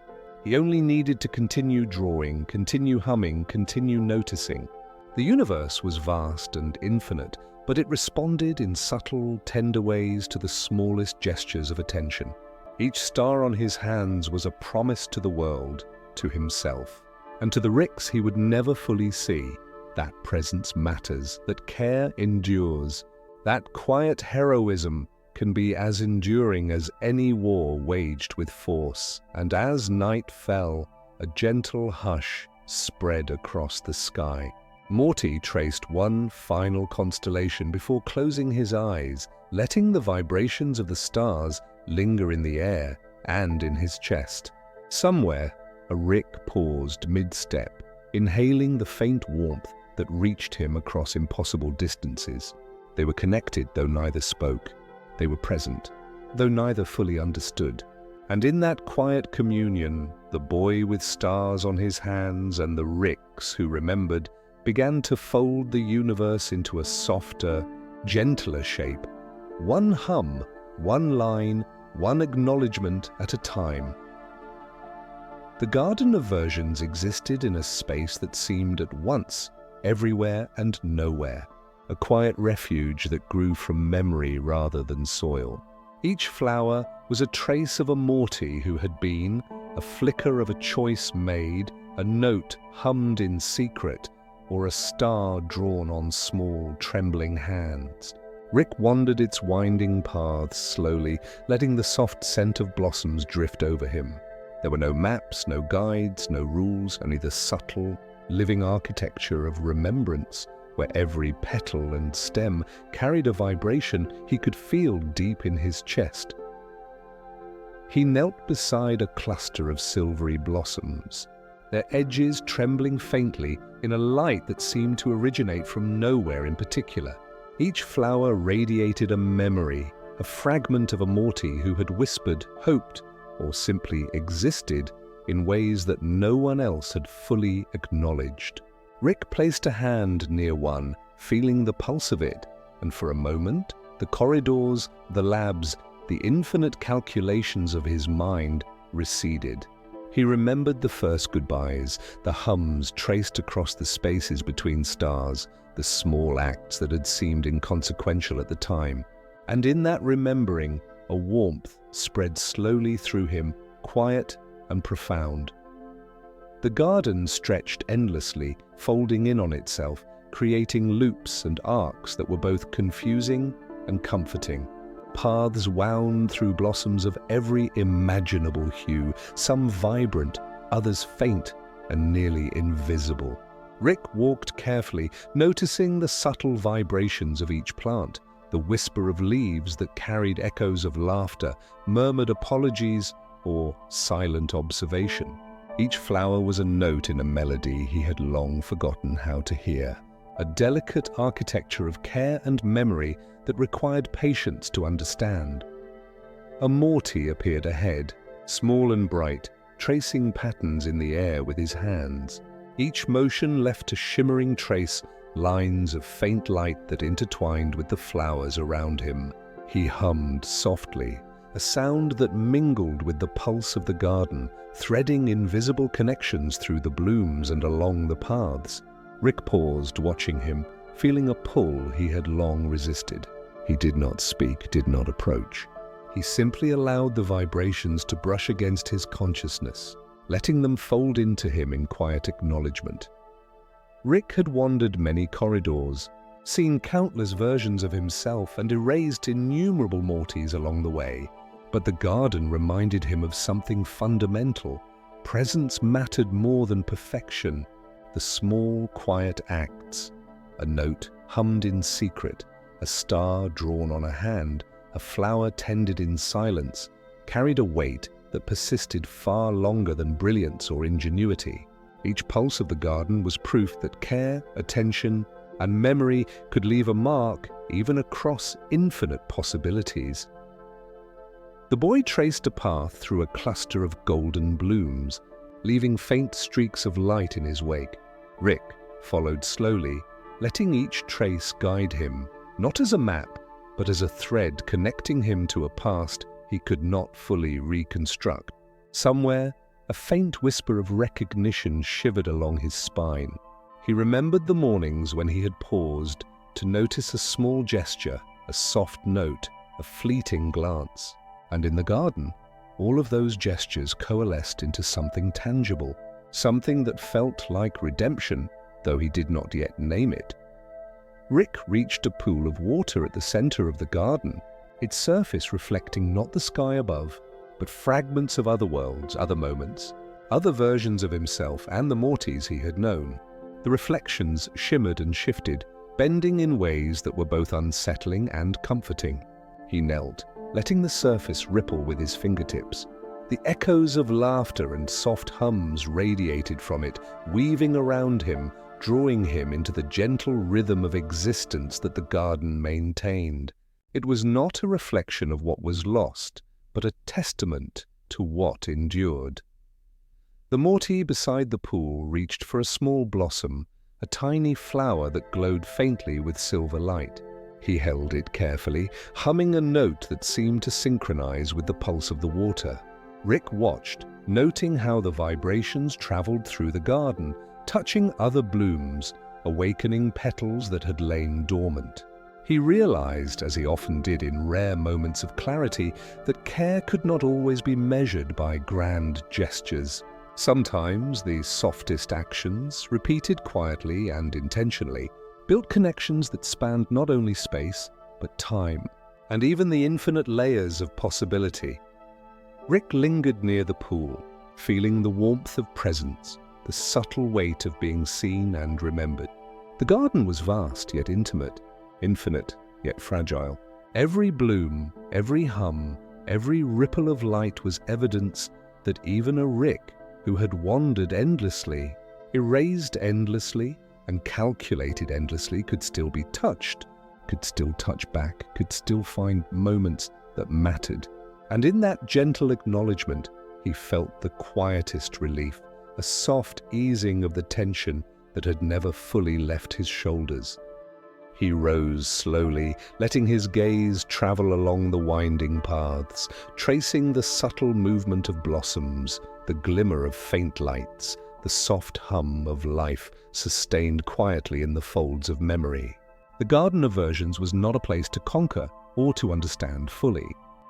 He only needed to continue drawing, continue humming, continue noticing. The universe was vast and infinite, but it responded in subtle, tender ways to the smallest gestures of attention. Each star on his hands was a promise to the world, to himself, and to the Ricks he would never fully see. That presence matters, that care endures. That quiet heroism can be as enduring as any war waged with force. And as night fell, a gentle hush spread across the sky. Morty traced one final constellation before closing his eyes, letting the vibrations of the stars linger in the air and in his chest. Somewhere, a Rick paused mid-step, inhaling the faint warmth that reached him across impossible distances. They were connected, though neither spoke. They were present, though neither fully understood. And in that quiet communion, the boy with stars on his hands and the Ricks who remembered began to fold the universe into a softer, gentler shape. One hum, one line, one acknowledgement at a time. The Garden of Versions existed in a space that seemed at once everywhere and nowhere, a quiet refuge that grew from memory rather than soil. Each flower was a trace of a Morty who had been, a flicker of a choice made, a note hummed in secret, or a star drawn on small, trembling hands. Rick wandered its winding paths slowly, letting the soft scent of blossoms drift over him. There were no maps, no guides, no rules, only the subtle, living architecture of remembrance, where every petal and stem carried a vibration he could feel deep in his chest. He knelt beside a cluster of silvery blossoms, their edges trembling faintly in a light that seemed to originate from nowhere in particular. Each flower radiated a memory, a fragment of a Morty who had whispered, hoped, or simply existed in ways that no one else had fully acknowledged. Rick placed a hand near one, feeling the pulse of it, and for a moment, the corridors, the labs, the infinite calculations of his mind receded. He remembered the first goodbyes, the hums traced across the spaces between stars, the small acts that had seemed inconsequential at the time. And in that remembering, a warmth spread slowly through him, quiet and profound. The garden stretched endlessly, folding in on itself, creating loops and arcs that were both confusing and comforting. Paths wound through blossoms of every imaginable hue, some vibrant, others faint and nearly invisible. Rick walked carefully, noticing the subtle vibrations of each plant, the whisper of leaves that carried echoes of laughter, murmured apologies, or silent observation. Each flower was a note in a melody he had long forgotten how to hear, a delicate architecture of care and memory that required patience to understand. A Morty appeared ahead, small and bright, tracing patterns in the air with his hands. Each motion left a shimmering trace, lines of faint light that intertwined with the flowers around him. He hummed softly, a sound that mingled with the pulse of the garden, threading invisible connections through the blooms and along the paths. Rick paused, watching him, feeling a pull he had long resisted. He did not speak, did not approach. He simply allowed the vibrations to brush against his consciousness, letting them fold into him in quiet acknowledgement. Rick had wandered many corridors, seen countless versions of himself and erased innumerable Mortys along the way. But the garden reminded him of something fundamental. Presence mattered more than perfection. The small, quiet acts, a note hummed in secret, a star drawn on a hand, a flower tended in silence, carried a weight that persisted far longer than brilliance or ingenuity. Each pulse of the garden was proof that care, attention, and memory could leave a mark even across infinite possibilities. The boy traced a path through a cluster of golden blooms, leaving faint streaks of light in his wake. Rick followed slowly, letting each trace guide him, not as a map, but as a thread connecting him to a past he could not fully reconstruct. Somewhere, a faint whisper of recognition shivered along his spine. He remembered the mornings when he had paused to notice a small gesture, a soft note, a fleeting glance. And in the garden, all of those gestures coalesced into something tangible, something that felt like redemption, though he did not yet name it. Rick reached a pool of water at the center of the garden, its surface reflecting not the sky above, but fragments of other worlds, other moments, other versions of himself and the Mortys he had known. The reflections shimmered and shifted, bending in ways that were both unsettling and comforting. He knelt, letting the surface ripple with his fingertips. The echoes of laughter and soft hums radiated from it, weaving around him, drawing him into the gentle rhythm of existence that the garden maintained. It was not a reflection of what was lost, but a testament to what endured. The Morty beside the pool reached for a small blossom, a tiny flower that glowed faintly with silver light. He held it carefully, humming a note that seemed to synchronize with the pulse of the water. Rick watched, noting how the vibrations traveled through the garden, touching other blooms, awakening petals that had lain dormant. He realized, as he often did in rare moments of clarity, that care could not always be measured by grand gestures. Sometimes the softest actions, repeated quietly and intentionally, built connections that spanned not only space, but time, and even the infinite layers of possibility. Rick lingered near the pool, feeling the warmth of presence, the subtle weight of being seen and remembered. The garden was vast yet intimate, infinite yet fragile. Every bloom, every hum, every ripple of light was evidence that even a Rick, who had wandered endlessly, erased endlessly, and calculated endlessly, could still be touched, could still touch back, could still find moments that mattered. And in that gentle acknowledgement, he felt the quietest relief, a soft easing of the tension that had never fully left his shoulders. He rose slowly, letting his gaze travel along the winding paths, tracing the subtle movement of blossoms, the glimmer of faint lights, the soft hum of life sustained quietly in the folds of memory. The Garden of Versions was not a place to conquer or to understand fully.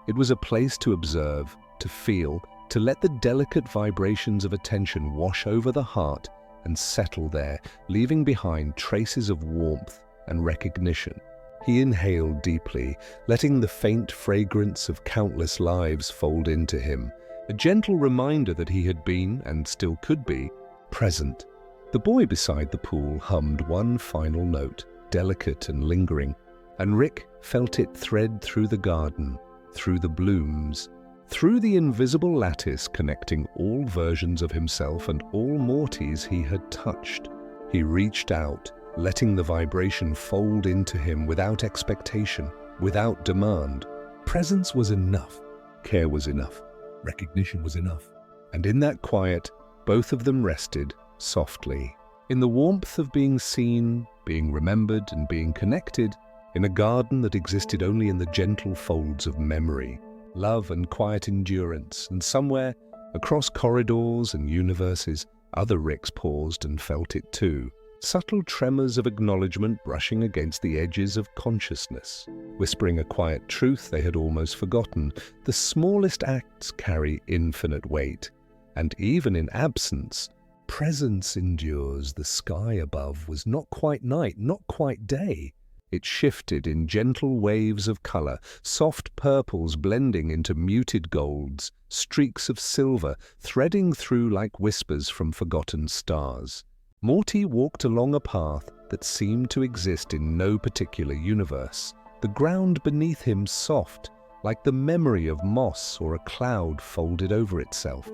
It was a place to observe, to feel, to let the delicate vibrations of attention wash over the heart and settle there, leaving behind traces of warmth and recognition. He inhaled deeply, letting the faint fragrance of countless lives fold into him, a gentle reminder that he had been, and still could be, present. The boy beside the pool hummed one final note, delicate and lingering, and Rick felt it thread through the garden, through the blooms, through the invisible lattice connecting all versions of himself and all Mortys he had touched. He reached out, letting the vibration fold into him without expectation, without demand. Presence was enough. Care was enough. Recognition was enough. And in that quiet, both of them rested softly. In the warmth of being seen, being remembered, and being connected, in a garden that existed only in the gentle folds of memory, love and quiet endurance, and somewhere, across corridors and universes, other Ricks paused and felt it too. Subtle tremors of acknowledgement brushing against the edges of consciousness, whispering a quiet truth they had almost forgotten. The smallest acts carry infinite weight, and even in absence, presence endures. The sky above was not quite night, not quite day. It shifted in gentle waves of color, soft purples blending into muted golds, streaks of silver threading through like whispers from forgotten stars. Morty walked along a path that seemed to exist in no particular universe, the ground beneath him soft, like the memory of moss or a cloud folded over itself.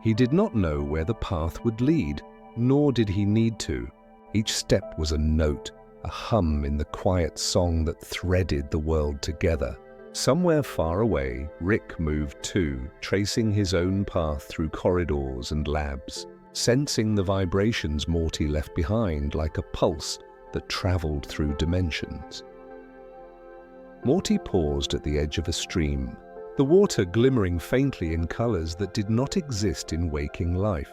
He did not know where the path would lead, nor did he need to. Each step was a note, a hum in the quiet song that threaded the world together. Somewhere far away, Rick moved too, tracing his own path through corridors and labs, sensing the vibrations Morty left behind like a pulse that traveled through dimensions. Morty paused at the edge of a stream, the water glimmering faintly in colors that did not exist in waking life.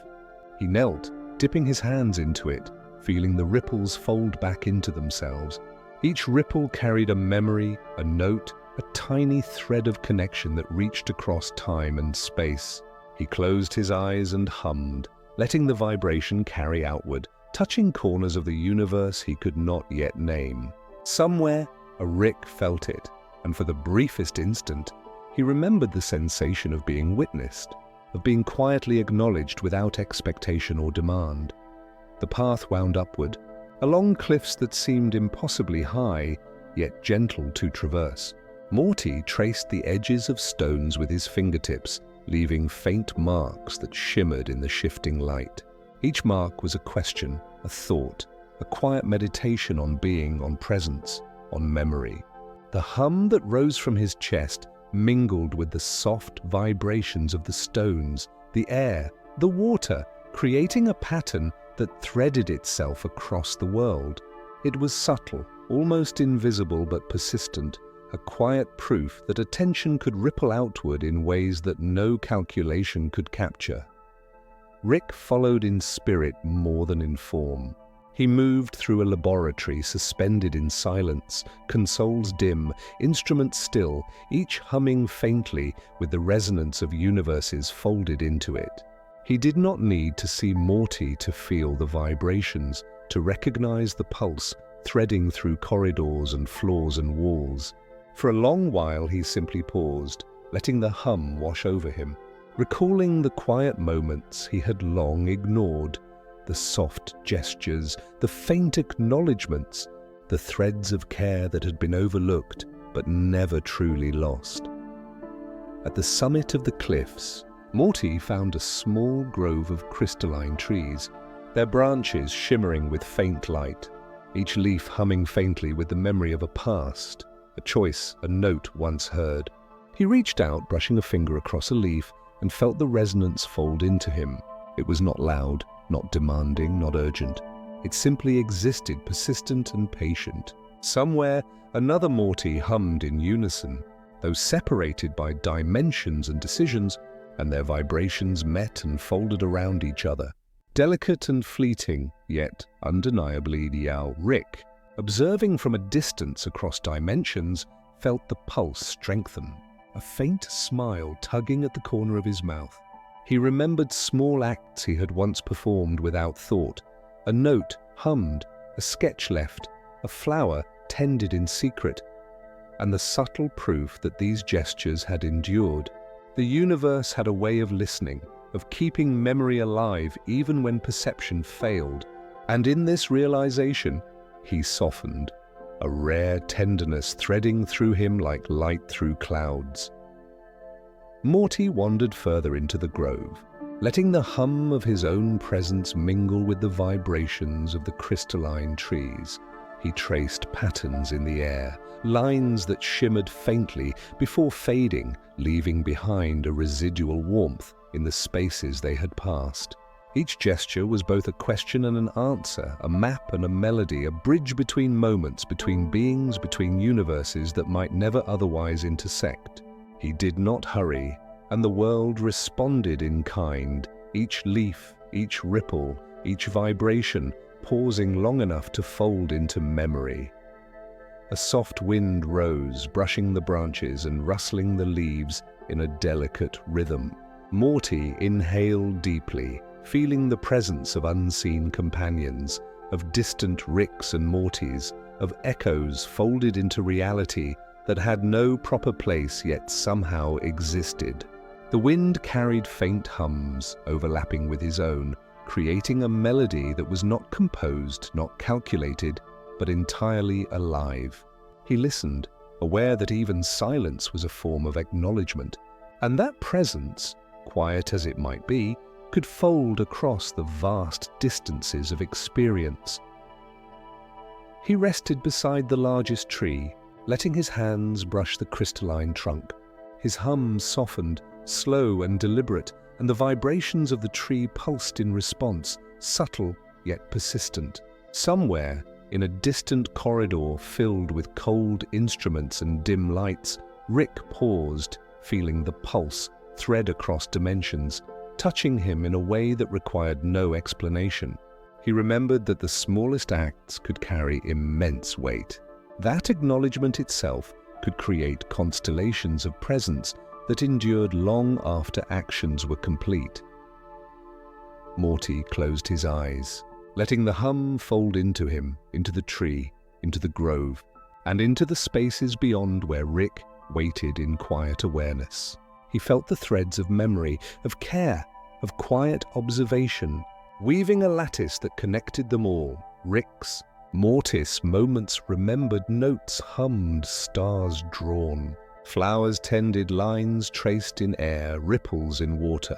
He knelt, dipping his hands into it, feeling the ripples fold back into themselves. Each ripple carried a memory, a note, a tiny thread of connection that reached across time and space. He closed his eyes and hummed, letting the vibration carry outward, touching corners of the universe he could not yet name. Somewhere, a Rick felt it, and for the briefest instant, he remembered the sensation of being witnessed, of being quietly acknowledged without expectation or demand. The path wound upward, along cliffs that seemed impossibly high, yet gentle to traverse. Morty traced the edges of stones with his fingertips, leaving faint marks that shimmered in the shifting light. Each mark was a question, a thought, a quiet meditation on being, on presence, on memory. The hum that rose from his chest mingled with the soft vibrations of the stones, the air, the water, creating a pattern that threaded itself across the world. It was subtle, almost invisible but persistent, a quiet proof that attention could ripple outward in ways that no calculation could capture. Rick followed in spirit more than in form. He moved through a laboratory suspended in silence, consoles dim, instruments still, each humming faintly with the resonance of universes folded into it. He did not need to see Morty to feel the vibrations, to recognize the pulse threading through corridors and floors and walls. For a long while he simply paused, letting the hum wash over him, recalling the quiet moments he had long ignored, the soft gestures, the faint acknowledgements, the threads of care that had been overlooked but never truly lost. At the summit of the cliffs, Morty found a small grove of crystalline trees, their branches shimmering with faint light, each leaf humming faintly with the memory of a past, a choice, a note once heard. He reached out, brushing a finger across a leaf, and felt the resonance fold into him. It was not loud, not demanding, not urgent. It simply existed, persistent and patient. Somewhere, another Morty hummed in unison, though separated by dimensions and decisions, and their vibrations met and folded around each other. Delicate and fleeting, yet undeniably ideal, Rick, observing from a distance across dimensions, felt the pulse strengthen, a faint smile tugging at the corner of his mouth. He remembered small acts he had once performed without thought, a note hummed, a sketch left, a flower tended in secret, and the subtle proof that these gestures had endured. The universe had a way of listening, of keeping memory alive even when perception failed, and in this realization, he softened, a rare tenderness threading through him like light through clouds. Morty wandered further into the grove, letting the hum of his own presence mingle with the vibrations of the crystalline trees. He traced patterns in the air, lines that shimmered faintly before fading, leaving behind a residual warmth in the spaces they had passed. Each gesture was both a question and an answer, a map and a melody, a bridge between moments, between beings, between universes that might never otherwise intersect. He did not hurry, and the world responded in kind, each leaf, each ripple, each vibration, pausing long enough to fold into memory. A soft wind rose, brushing the branches and rustling the leaves in a delicate rhythm. Morty inhaled deeply, feeling the presence of unseen companions, of distant Ricks and Mortys, of echoes folded into reality that had no proper place yet somehow existed. The wind carried faint hums, overlapping with his own, creating a melody that was not composed, not calculated, but entirely alive. He listened, aware that even silence was a form of acknowledgement, and that presence, quiet as it might be, could fold across the vast distances of experience. He rested beside the largest tree, letting his hands brush the crystalline trunk. His hum softened, slow and deliberate, and the vibrations of the tree pulsed in response, subtle yet persistent. Somewhere, in a distant corridor filled with cold instruments and dim lights, Rick paused, feeling the pulse thread across dimensions, touching him in a way that required no explanation. He remembered that the smallest acts could carry immense weight. That acknowledgement itself could create constellations of presence that endured long after actions were complete. Morty closed his eyes, letting the hum fold into him, into the tree, into the grove, and into the spaces beyond where Rick waited in quiet awareness. He felt the threads of memory, of care, of quiet observation, weaving a lattice that connected them all. Ricks, Mortys, moments remembered, notes hummed, stars drawn. Flowers tended, lines traced in air, ripples in water.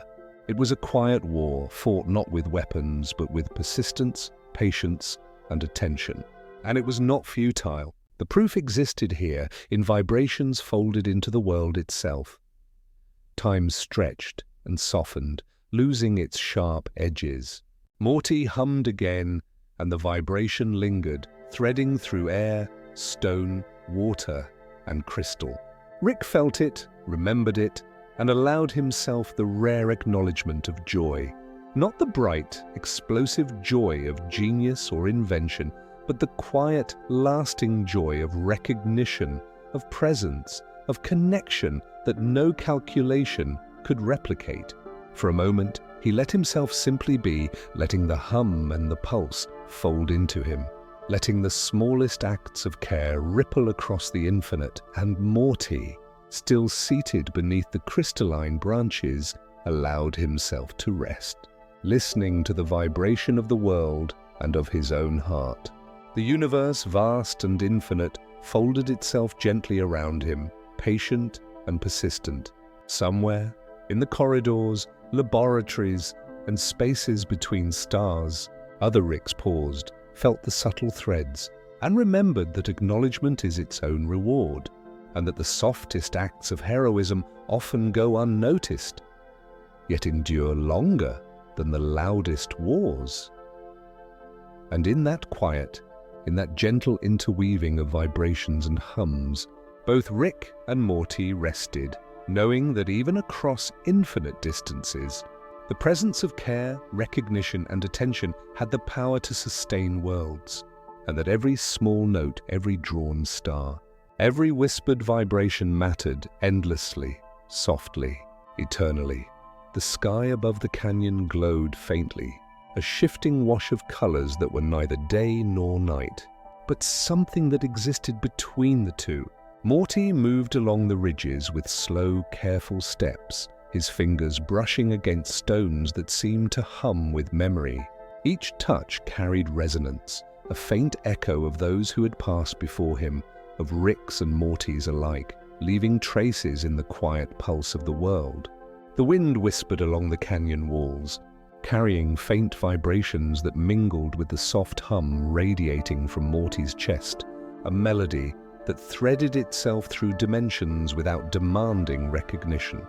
It was a quiet war, fought not with weapons, but with persistence, patience, and attention. And it was not futile. The proof existed here, in vibrations folded into the world itself. Time stretched and softened, losing its sharp edges. Morty hummed again, and the vibration lingered, threading through air, stone, water, and crystal. Rick felt it, remembered it, and allowed himself the rare acknowledgement of joy. Not the bright, explosive joy of genius or invention, but the quiet, lasting joy of recognition, of presence, of connection that no calculation could replicate. For a moment, he let himself simply be, letting the hum and the pulse fold into him, letting the smallest acts of care ripple across the infinite, and Morty, still seated beneath the crystalline branches, allowed himself to rest, listening to the vibration of the world and of his own heart. The universe, vast and infinite, folded itself gently around him, patient and persistent. Somewhere, in the corridors, laboratories, and spaces between stars, other Ricks paused, felt the subtle threads, and remembered that acknowledgement is its own reward, and that the softest acts of heroism often go unnoticed, yet endure longer than the loudest wars. And in that quiet, in that gentle interweaving of vibrations and hums, both Rick and Morty rested, knowing that even across infinite distances, the presence of care, recognition, and attention had the power to sustain worlds, and that every small note, every drawn star, every whispered vibration mattered endlessly, softly, eternally. The sky above the canyon glowed faintly, a shifting wash of colors that were neither day nor night, but something that existed between the two. Morty moved along the ridges with slow, careful steps, his fingers brushing against stones that seemed to hum with memory. Each touch carried resonance, a faint echo of those who had passed before him, of Ricks and Mortys alike, leaving traces in the quiet pulse of the world. The wind whispered along the canyon walls, carrying faint vibrations that mingled with the soft hum radiating from Morty's chest, a melody that threaded itself through dimensions without demanding recognition.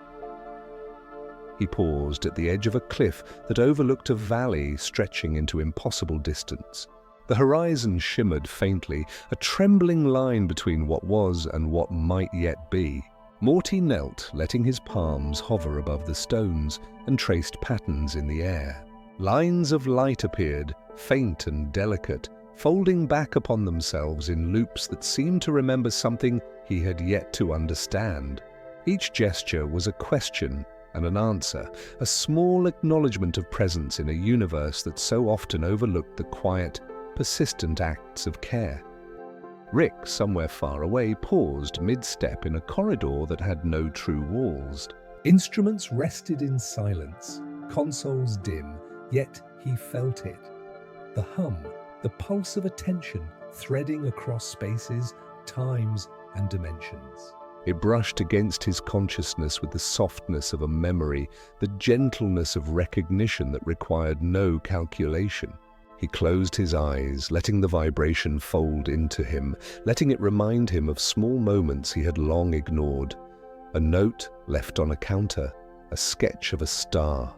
He paused at the edge of a cliff that overlooked a valley stretching into impossible distance. The horizon shimmered faintly, a trembling line between what was and what might yet be. Morty knelt, letting his palms hover above the stones, and traced patterns in the air. Lines of light appeared, faint and delicate, folding back upon themselves in loops that seemed to remember something he had yet to understand. Each gesture was a question and an answer, a small acknowledgement of presence in a universe that so often overlooked the quiet, persistent acts of care. Rick, somewhere far away, paused mid-step in a corridor that had no true walls. Instruments rested in silence, consoles dim, yet he felt it. The hum, the pulse of attention, threading across spaces, times, and dimensions. It brushed against his consciousness with the softness of a memory, the gentleness of recognition that required no calculation. He closed his eyes, letting the vibration fold into him, letting it remind him of small moments he had long ignored. A note left on a counter, a sketch of a star,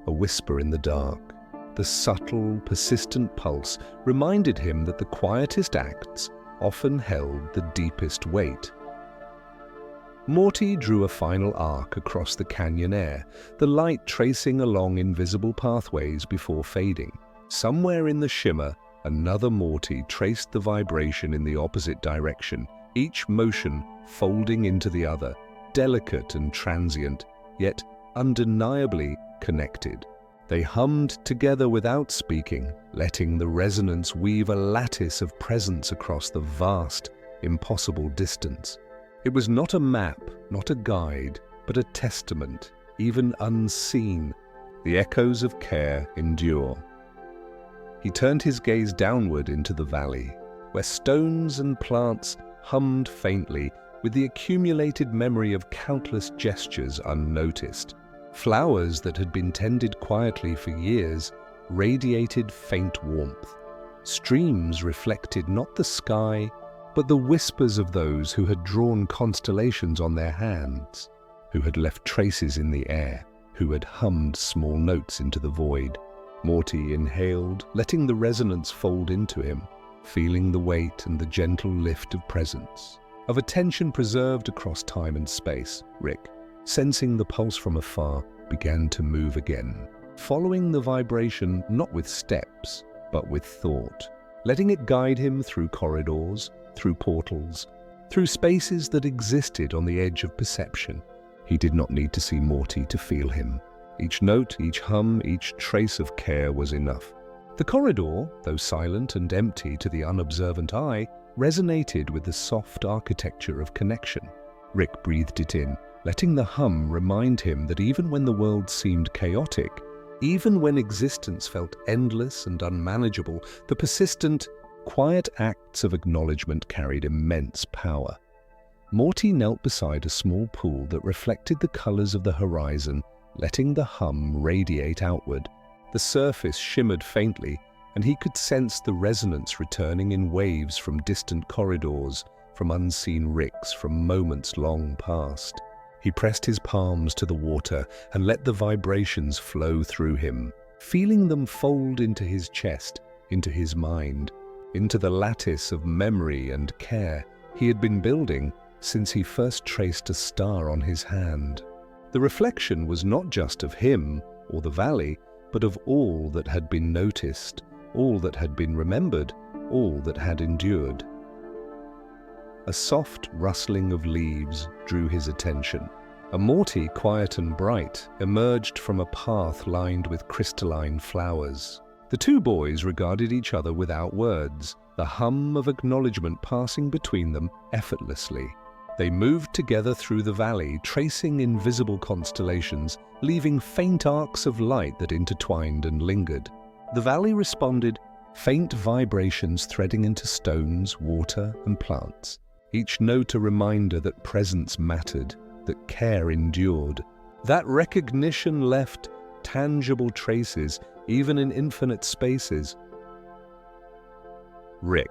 a whisper in the dark. The subtle, persistent pulse reminded him that the quietest acts often held the deepest weight. Morty drew a final arc across the canyon air, the light tracing along invisible pathways before fading. Somewhere in the shimmer, another Morty traced the vibration in the opposite direction, each motion folding into the other, delicate and transient, yet undeniably connected. They hummed together without speaking, letting the resonance weave a lattice of presence across the vast, impossible distance. It was not a map, not a guide, but a testament, even unseen. The echoes of care endure. He turned his gaze downward into the valley, where stones and plants hummed faintly, with the accumulated memory of countless gestures unnoticed. Flowers that had been tended quietly for years radiated faint warmth. Streams reflected not the sky, but the whispers of those who had drawn constellations on their hands, who had left traces in the air, who had hummed small notes into the void. Morty inhaled, letting the resonance fold into him, feeling the weight and the gentle lift of presence, of attention preserved across time and space. Rick, sensing the pulse from afar, began to move again, following the vibration not with steps, but with thought, letting it guide him through corridors, through portals, through spaces that existed on the edge of perception. He did not need to see Morty to feel him. Each note, each hum, each trace of care was enough. The corridor, though silent and empty to the unobservant eye, resonated with the soft architecture of connection. Rick breathed it in, letting the hum remind him that even when the world seemed chaotic, even when existence felt endless and unmanageable, the persistent, quiet acts of acknowledgement carried immense power. Morty knelt beside a small pool that reflected the colors of the horizon, letting the hum radiate outward. The surface shimmered faintly, and he could sense the resonance returning in waves from distant corridors, from unseen Ricks, from moments long past. He pressed his palms to the water and let the vibrations flow through him, feeling them fold into his chest, into his mind, into the lattice of memory and care he had been building since he first traced a star on his hand. The reflection was not just of him or the valley, but of all that had been noticed, all that had been remembered, all that had endured. A soft rustling of leaves drew his attention. A Morty, quiet and bright, emerged from a path lined with crystalline flowers. The two boys regarded each other without words, the hum of acknowledgement passing between them effortlessly. They moved together through the valley, tracing invisible constellations, leaving faint arcs of light that intertwined and lingered. The valley responded, faint vibrations threading into stones, water, and plants. Each note a reminder that presence mattered, that care endured. That recognition left tangible traces, even in infinite spaces. Rick,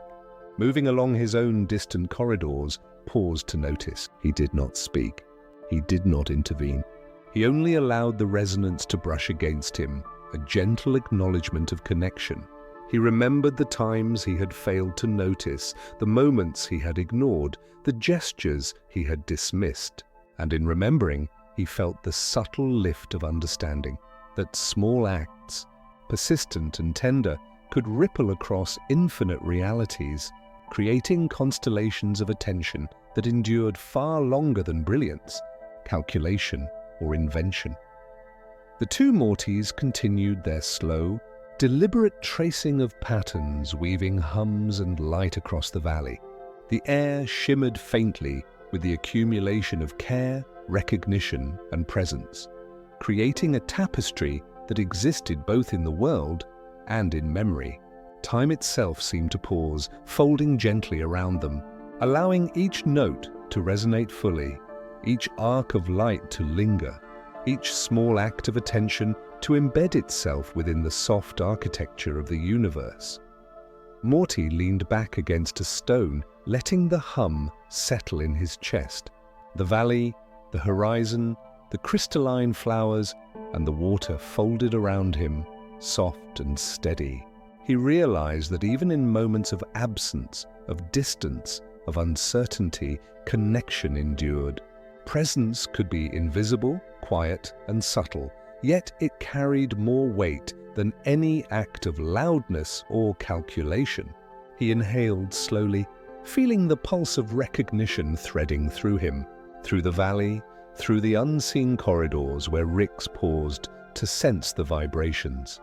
moving along his own distant corridors, paused to notice. He did not speak. He did not intervene. He only allowed the resonance to brush against him, a gentle acknowledgement of connection. He remembered the times he had failed to notice, the moments he had ignored, the gestures he had dismissed. And in remembering, he felt the subtle lift of understanding, that small acts, persistent and tender, could ripple across infinite realities, creating constellations of attention that endured far longer than brilliance, calculation, or invention. The two Mortys continued their slow, deliberate tracing of patterns, weaving hums and light across the valley. The air shimmered faintly with the accumulation of care, recognition, and presence, creating a tapestry that existed both in the world and in memory. Time itself seemed to pause, folding gently around them, allowing each note to resonate fully, each arc of light to linger, each small act of attention to embed itself within the soft architecture of the universe. Morty leaned back against a stone, letting the hum settle in his chest. The valley, the horizon, the crystalline flowers, and the water folded around him, soft and steady. He realized that even in moments of absence, of distance, of uncertainty, connection endured. Presence could be invisible, quiet, and subtle, yet it carried more weight than any act of loudness or calculation. He inhaled slowly, feeling the pulse of recognition threading through him, through the valley, through the unseen corridors where Ricks paused to sense the vibrations.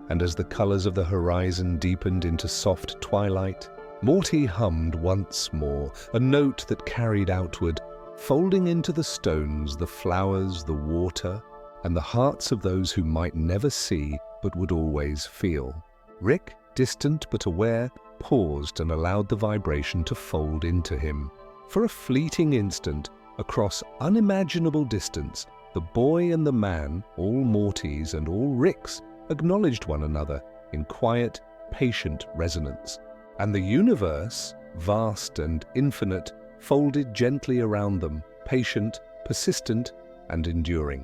And as the colors of the horizon deepened into soft twilight, Morty hummed once more, a note that carried outward, folding into the stones, the flowers, the water, and the hearts of those who might never see but would always feel. Rick, distant but aware, paused and allowed the vibration to fold into him, For a fleeting instant, across unimaginable distance, the boy and the man, all Mortys and all Ricks, acknowledged one another in quiet, patient resonance. And the universe, vast and infinite, folded gently around them, patient, persistent, and enduring.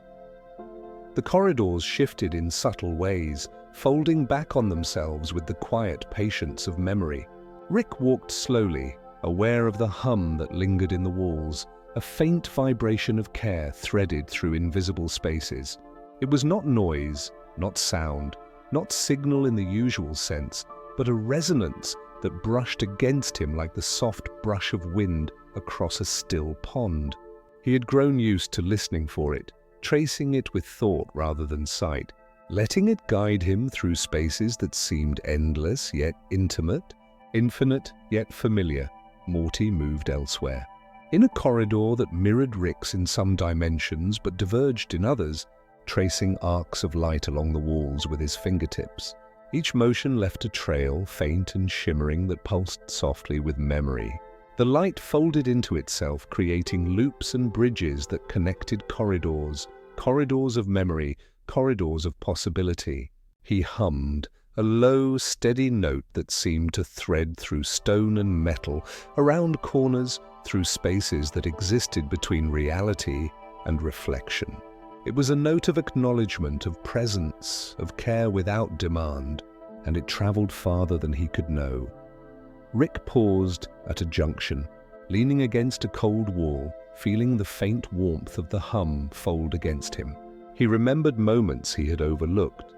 The corridors shifted in subtle ways, folding back on themselves with the quiet patience of memory. Rick walked slowly, aware of the hum that lingered in the walls, a faint vibration of care threaded through invisible spaces. It was not noise, not sound, not signal in the usual sense, but a resonance that brushed against him like the soft brush of wind across a still pond. He had grown used to listening for it, tracing it with thought rather than sight, letting it guide him through spaces that seemed endless yet intimate, infinite yet familiar. Morty moved elsewhere. In a corridor that mirrored Rick's in some dimensions but diverged in others, tracing arcs of light along the walls with his fingertips. Each motion left a trail, faint and shimmering, that pulsed softly with memory. The light folded into itself, creating loops and bridges that connected corridors, corridors of memory, corridors of possibility. He hummed, a low, steady note that seemed to thread through stone and metal, around corners, through spaces that existed between reality and reflection. It was a note of acknowledgement, of presence, of care without demand, and it traveled farther than he could know. Rick paused at a junction, leaning against a cold wall, feeling the faint warmth of the hum fold against him. He remembered moments he had overlooked.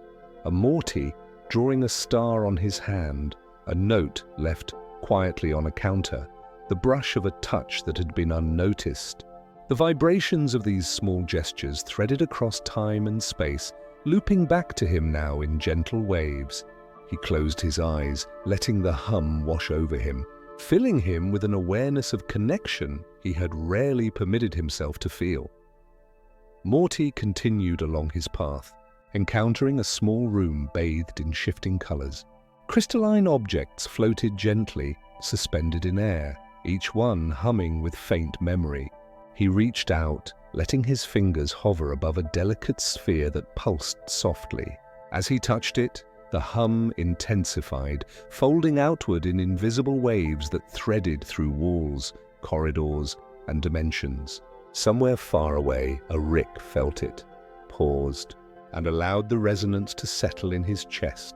A Morty drawing a star on his hand, a note left quietly on a counter, the brush of a touch that had been unnoticed. The vibrations of these small gestures threaded across time and space, looping back to him now in gentle waves. He closed his eyes, letting the hum wash over him, filling him with an awareness of connection he had rarely permitted himself to feel. Morty continued along his path, encountering a small room bathed in shifting colors. Crystalline objects floated gently, suspended in air, each one humming with faint memory. He reached out, letting his fingers hover above a delicate sphere that pulsed softly. As he touched it, the hum intensified, folding outward in invisible waves that threaded through walls, corridors, and dimensions. Somewhere far away, a Rick felt it, paused, and allowed the resonance to settle in his chest.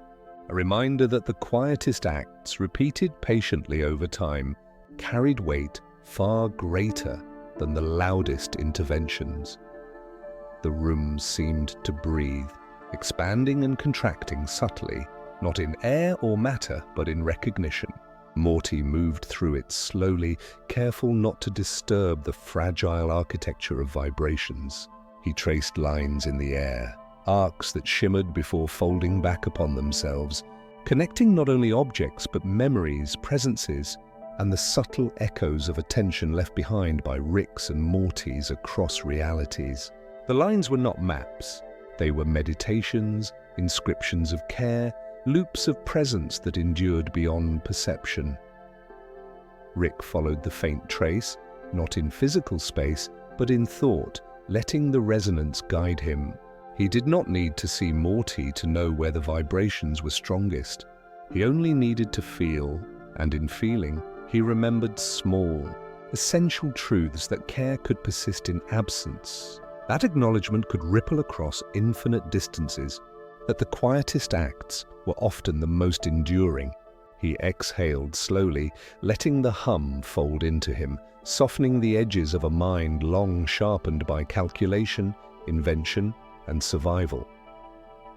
A reminder that the quietest acts, repeated patiently over time, carried weight far greater than the loudest interventions. The room seemed to breathe, expanding and contracting subtly, not in air or matter, but in recognition. Morty moved through it slowly, careful not to disturb the fragile architecture of vibrations. He traced lines in the air, arcs that shimmered before folding back upon themselves, connecting not only objects but memories, presences, and the subtle echoes of attention left behind by Ricks and Mortys across realities. The lines were not maps. They were meditations, inscriptions of care, loops of presence that endured beyond perception. Rick followed the faint trace, not in physical space, but in thought, letting the resonance guide him. He did not need to see Morty to know where the vibrations were strongest. He only needed to feel, and in feeling, he remembered small, essential truths that care could persist in absence. That acknowledgement could ripple across infinite distances, that the quietest acts were often the most enduring. He exhaled slowly, letting the hum fold into him, softening the edges of a mind long sharpened by calculation, invention, and survival.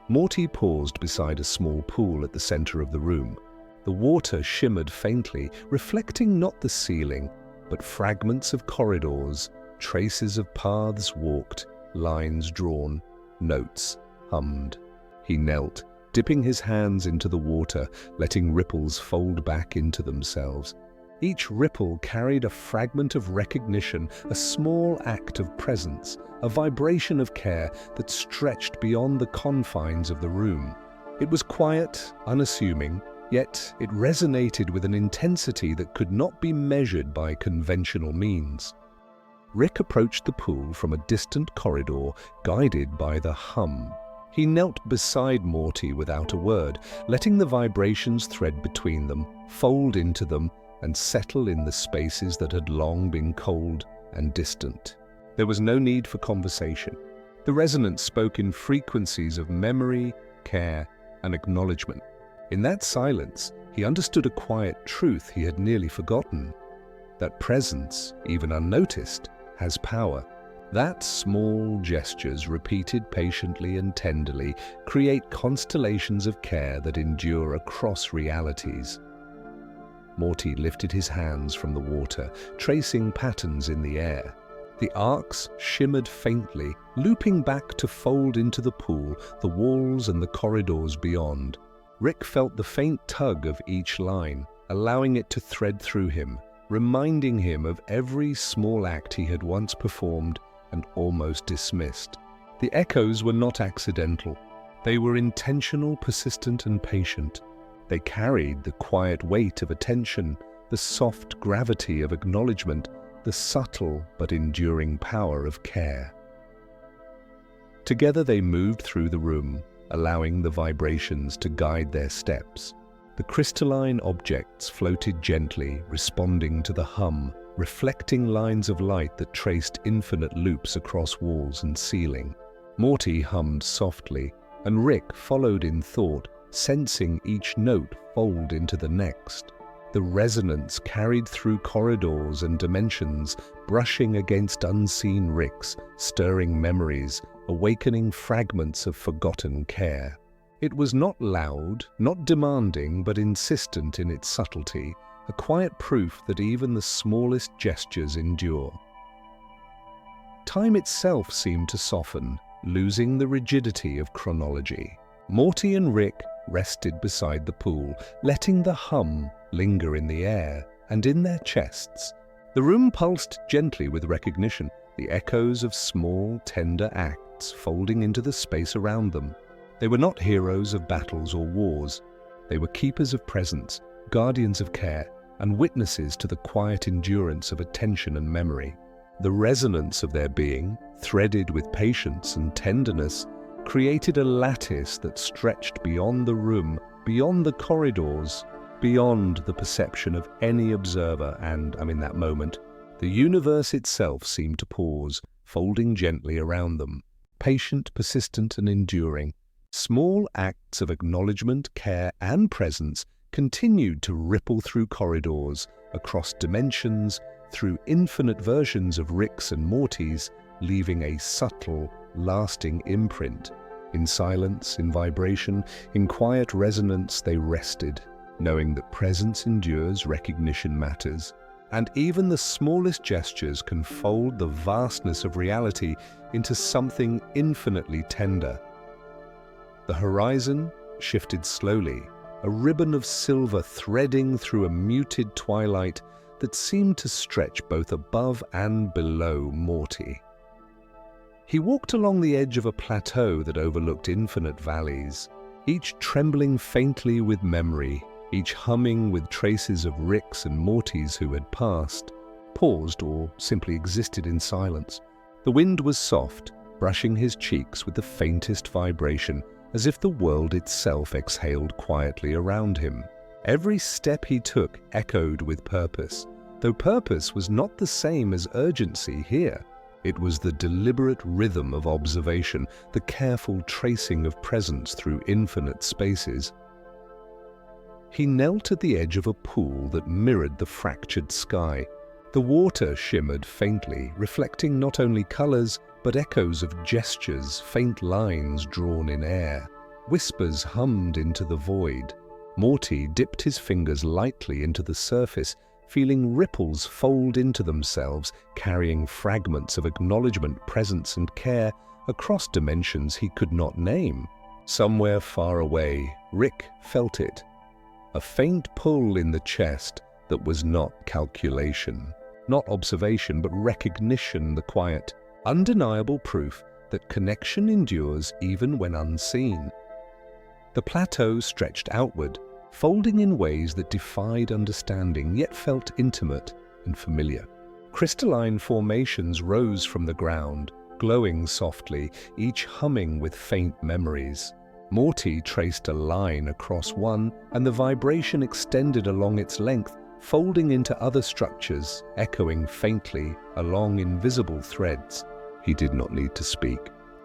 Morty paused beside a small pool at the center of the room. The water shimmered faintly, reflecting not the ceiling, but fragments of corridors, traces of paths walked, lines drawn, notes hummed. He knelt, dipping his hands into the water, letting ripples fold back into themselves. Each ripple carried a fragment of recognition, a small act of presence, a vibration of care that stretched beyond the confines of the room. It was quiet, unassuming, yet it resonated with an intensity that could not be measured by conventional means. Rick approached the pool from a distant corridor, guided by the hum. He knelt beside Morty without a word, letting the vibrations thread between them, fold into them, and settle in the spaces that had long been cold and distant. There was no need for conversation. The resonance spoke in frequencies of memory, care, and acknowledgement. In that silence, he understood a quiet truth he had nearly forgotten: that presence, even unnoticed, has power. That small gestures, repeated patiently and tenderly, create constellations of care that endure across realities. Morty lifted his hands from the water, tracing patterns in the air. The arcs shimmered faintly, looping back to fold into the pool, the walls and the corridors beyond. Rick felt the faint tug of each line, allowing it to thread through him, reminding him of every small act he had once performed and almost dismissed. The echoes were not accidental. They were intentional, persistent, and patient. They carried the quiet weight of attention, the soft gravity of acknowledgement, the subtle but enduring power of care. Together they moved through the room, allowing the vibrations to guide their steps. The crystalline objects floated gently, responding to the hum, reflecting lines of light that traced infinite loops across walls and ceiling. Morty hummed softly, and Rick followed in thought, sensing each note fold into the next. The resonance carried through corridors and dimensions, brushing against unseen Ricks, stirring memories, awakening fragments of forgotten care. It was not loud, not demanding, but insistent in its subtlety, a quiet proof that even the smallest gestures endure. Time itself seemed to soften, losing the rigidity of chronology. Morty and Rick rested beside the pool, letting the hum linger in the air and in their chests. The room pulsed gently with recognition, the echoes of small, tender acts folding into the space around them. They were not heroes of battles or wars. They were keepers of presence, guardians of care, and witnesses to the quiet endurance of attention and memory. The resonance of their being, threaded with patience and tenderness, created a lattice that stretched beyond the room, beyond the corridors, beyond the perception of any observer, and, in that moment, the universe itself seemed to pause, folding gently around them. Patient, persistent, and enduring, small acts of acknowledgement, care, and presence continued to ripple through corridors, across dimensions, through infinite versions of Ricks and Mortys, leaving a subtle, lasting imprint. In silence, in vibration, in quiet resonance, they rested, knowing that presence endures, recognition matters, and even the smallest gestures can fold the vastness of reality into something infinitely tender. The horizon shifted slowly, a ribbon of silver threading through a muted twilight that seemed to stretch both above and below Morty. He walked along the edge of a plateau that overlooked infinite valleys, each trembling faintly with memory, each humming with traces of Ricks and Mortys who had passed, paused, or simply existed in silence. The wind was soft, brushing his cheeks with the faintest vibration, as if the world itself exhaled quietly around him. Every step he took echoed with purpose, though purpose was not the same as urgency here. It was the deliberate rhythm of observation, the careful tracing of presence through infinite spaces. He knelt at the edge of a pool that mirrored the fractured sky. The water shimmered faintly, reflecting not only colors, but echoes of gestures, faint lines drawn in air. Whispers hummed into the void. Morty dipped his fingers lightly into the surface, feeling ripples fold into themselves, carrying fragments of acknowledgement, presence, and care across dimensions he could not name. Somewhere far away, Rick felt it. A faint pull in the chest that was not calculation, not observation, but recognition, the quiet, undeniable proof that connection endures even when unseen. The plateau stretched outward, folding in ways that defied understanding yet felt intimate and familiar. Crystalline formations rose from the ground, glowing softly, each humming with faint memories. Morty traced a line across one, and the vibration extended along its length, folding into other structures, echoing faintly along invisible threads. He did not need to speak.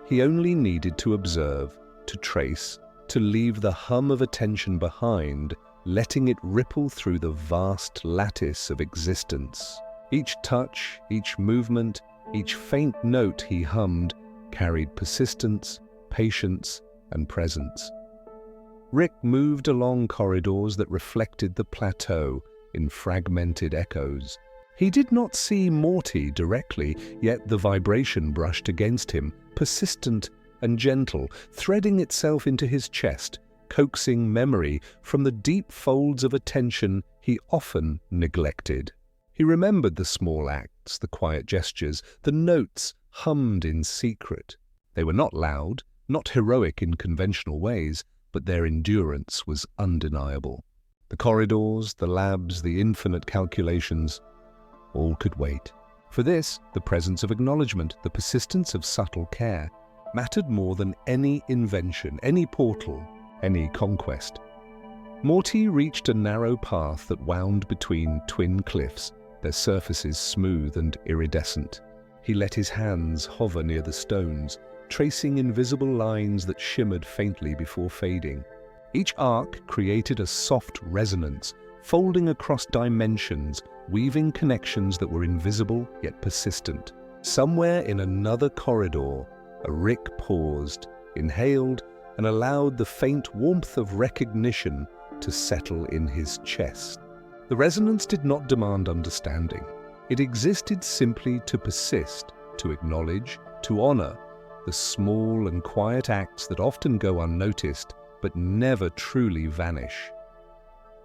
He only needed to observe, to trace, to leave the hum of attention behind, letting it ripple through the vast lattice of existence. Each touch, each movement, each faint note he hummed carried persistence, patience, and presence. Rick moved along corridors that reflected the plateau in fragmented echoes. He did not see Morty directly, yet the vibration brushed against him, persistent and gentle, threading itself into his chest, coaxing memory from the deep folds of attention he often neglected. He remembered the small acts, the quiet gestures, the notes hummed in secret. They were not loud, not heroic in conventional ways, but their endurance was undeniable. The corridors, the labs, the infinite calculations, all could wait. For this, the presence of acknowledgement, the persistence of subtle care, mattered more than any invention, any portal, any conquest. Morty reached a narrow path that wound between twin cliffs, their surfaces smooth and iridescent. He let his hands hover near the stones, tracing invisible lines that shimmered faintly before fading. Each arc created a soft resonance, folding across dimensions, weaving connections that were invisible yet persistent. Somewhere in another corridor, Rick paused, inhaled, and allowed the faint warmth of recognition to settle in his chest. The resonance did not demand understanding. It existed simply to persist, to acknowledge, to honor the small and quiet acts that often go unnoticed but never truly vanish.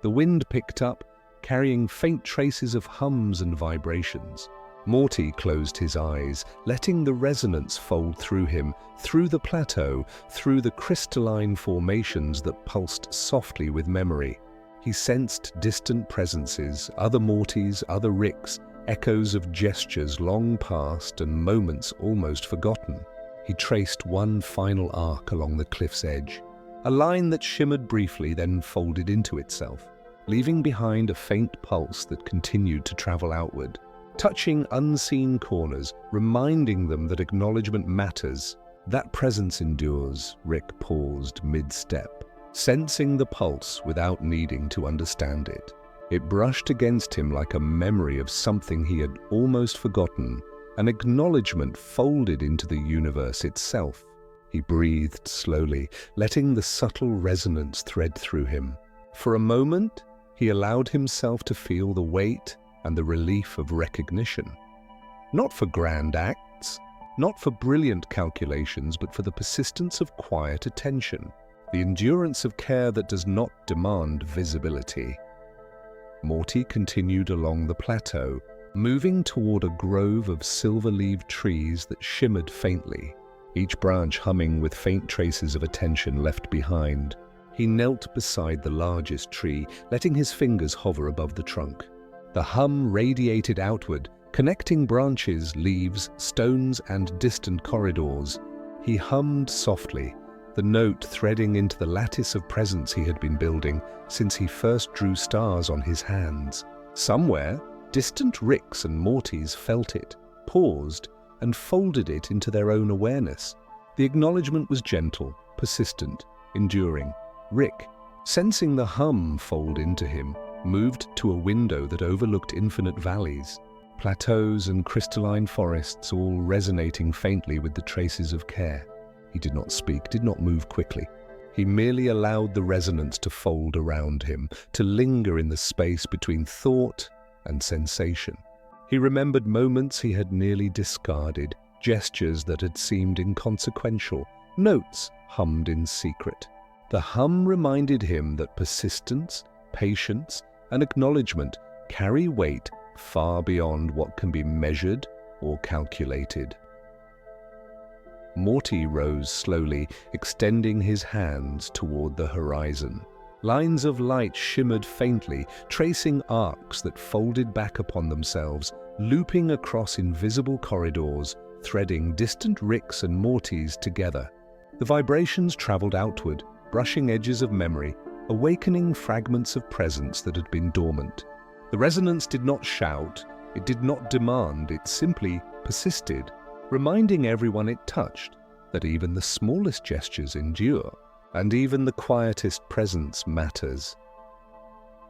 The wind picked up, carrying faint traces of hums and vibrations. Morty closed his eyes, letting the resonance fold through him, through the plateau, through the crystalline formations that pulsed softly with memory. He sensed distant presences, other Mortys, other Ricks, echoes of gestures long past and moments almost forgotten. He traced one final arc along the cliff's edge, a line that shimmered briefly then folded into itself, leaving behind a faint pulse that continued to travel outward, touching unseen corners, reminding them that acknowledgement matters. That presence endures. Rick paused mid-step, sensing the pulse without needing to understand it. It brushed against him like a memory of something he had almost forgotten, an acknowledgement folded into the universe itself. He breathed slowly, letting the subtle resonance thread through him. For a moment, he allowed himself to feel the weight and the relief of recognition. Not for grand acts, not for brilliant calculations, but for the persistence of quiet attention, the endurance of care that does not demand visibility. Morty continued along the plateau, moving toward a grove of silver-leaved trees that shimmered faintly, each branch humming with faint traces of attention left behind. He knelt beside the largest tree, letting his fingers hover above the trunk. The hum radiated outward, connecting branches, leaves, stones, and distant corridors. He hummed softly, the note threading into the lattice of presence he had been building since he first drew stars on his hands. Somewhere, distant Ricks and Mortys felt it, paused, and folded it into their own awareness. The acknowledgement was gentle, persistent, enduring. Rick, sensing the hum fold into him, moved to a window that overlooked infinite valleys, plateaus and crystalline forests, all resonating faintly with the traces of care. He did not speak, did not move quickly. He merely allowed the resonance to fold around him, to linger in the space between thought and sensation. He remembered moments he had nearly discarded, gestures that had seemed inconsequential, notes hummed in secret. The hum reminded him that persistence, patience, and acknowledgement carry weight far beyond what can be measured or calculated. Morty rose slowly, extending his hands toward the horizon. Lines of light shimmered faintly, tracing arcs that folded back upon themselves, looping across invisible corridors, threading distant Ricks and Mortys together. The vibrations traveled outward, brushing edges of memory, awakening fragments of presence that had been dormant. The resonance did not shout, it did not demand, it simply persisted, reminding everyone it touched that even the smallest gestures endure, and even the quietest presence matters.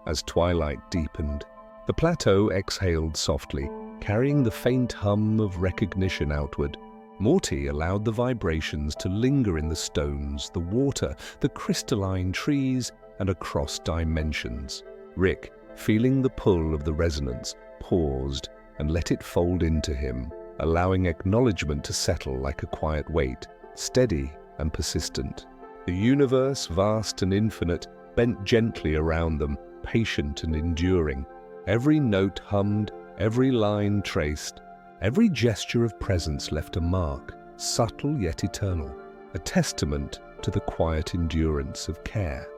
As twilight deepened, the plateau exhaled softly, carrying the faint hum of recognition outward. Morty allowed the vibrations to linger in the stones, the water, the crystalline trees, and across dimensions. Rick, feeling the pull of the resonance, paused and let it fold into him, allowing acknowledgement to settle like a quiet weight, steady and persistent. The universe, vast and infinite, bent gently around them, patient and enduring. Every note hummed, every line traced, every gesture of presence left a mark, subtle yet eternal, a testament to the quiet endurance of care.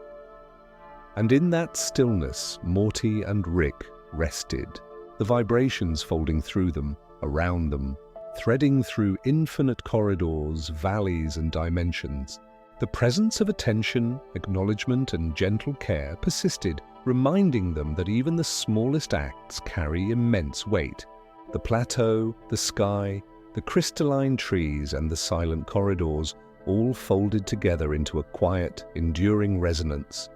And in that stillness, Morty and Rick rested, the vibrations folding through them, around them, threading through infinite corridors, valleys, and dimensions. The presence of attention, acknowledgement, and gentle care persisted, reminding them that even the smallest acts carry immense weight. The plateau, the sky, the crystalline trees, and the silent corridors all folded together into a quiet, enduring resonance,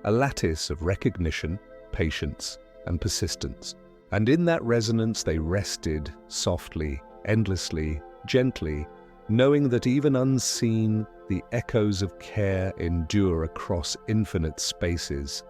a lattice of recognition, patience, and persistence. And in that resonance they rested, softly, endlessly, gently, knowing that even unseen, the echoes of care endure across infinite spaces.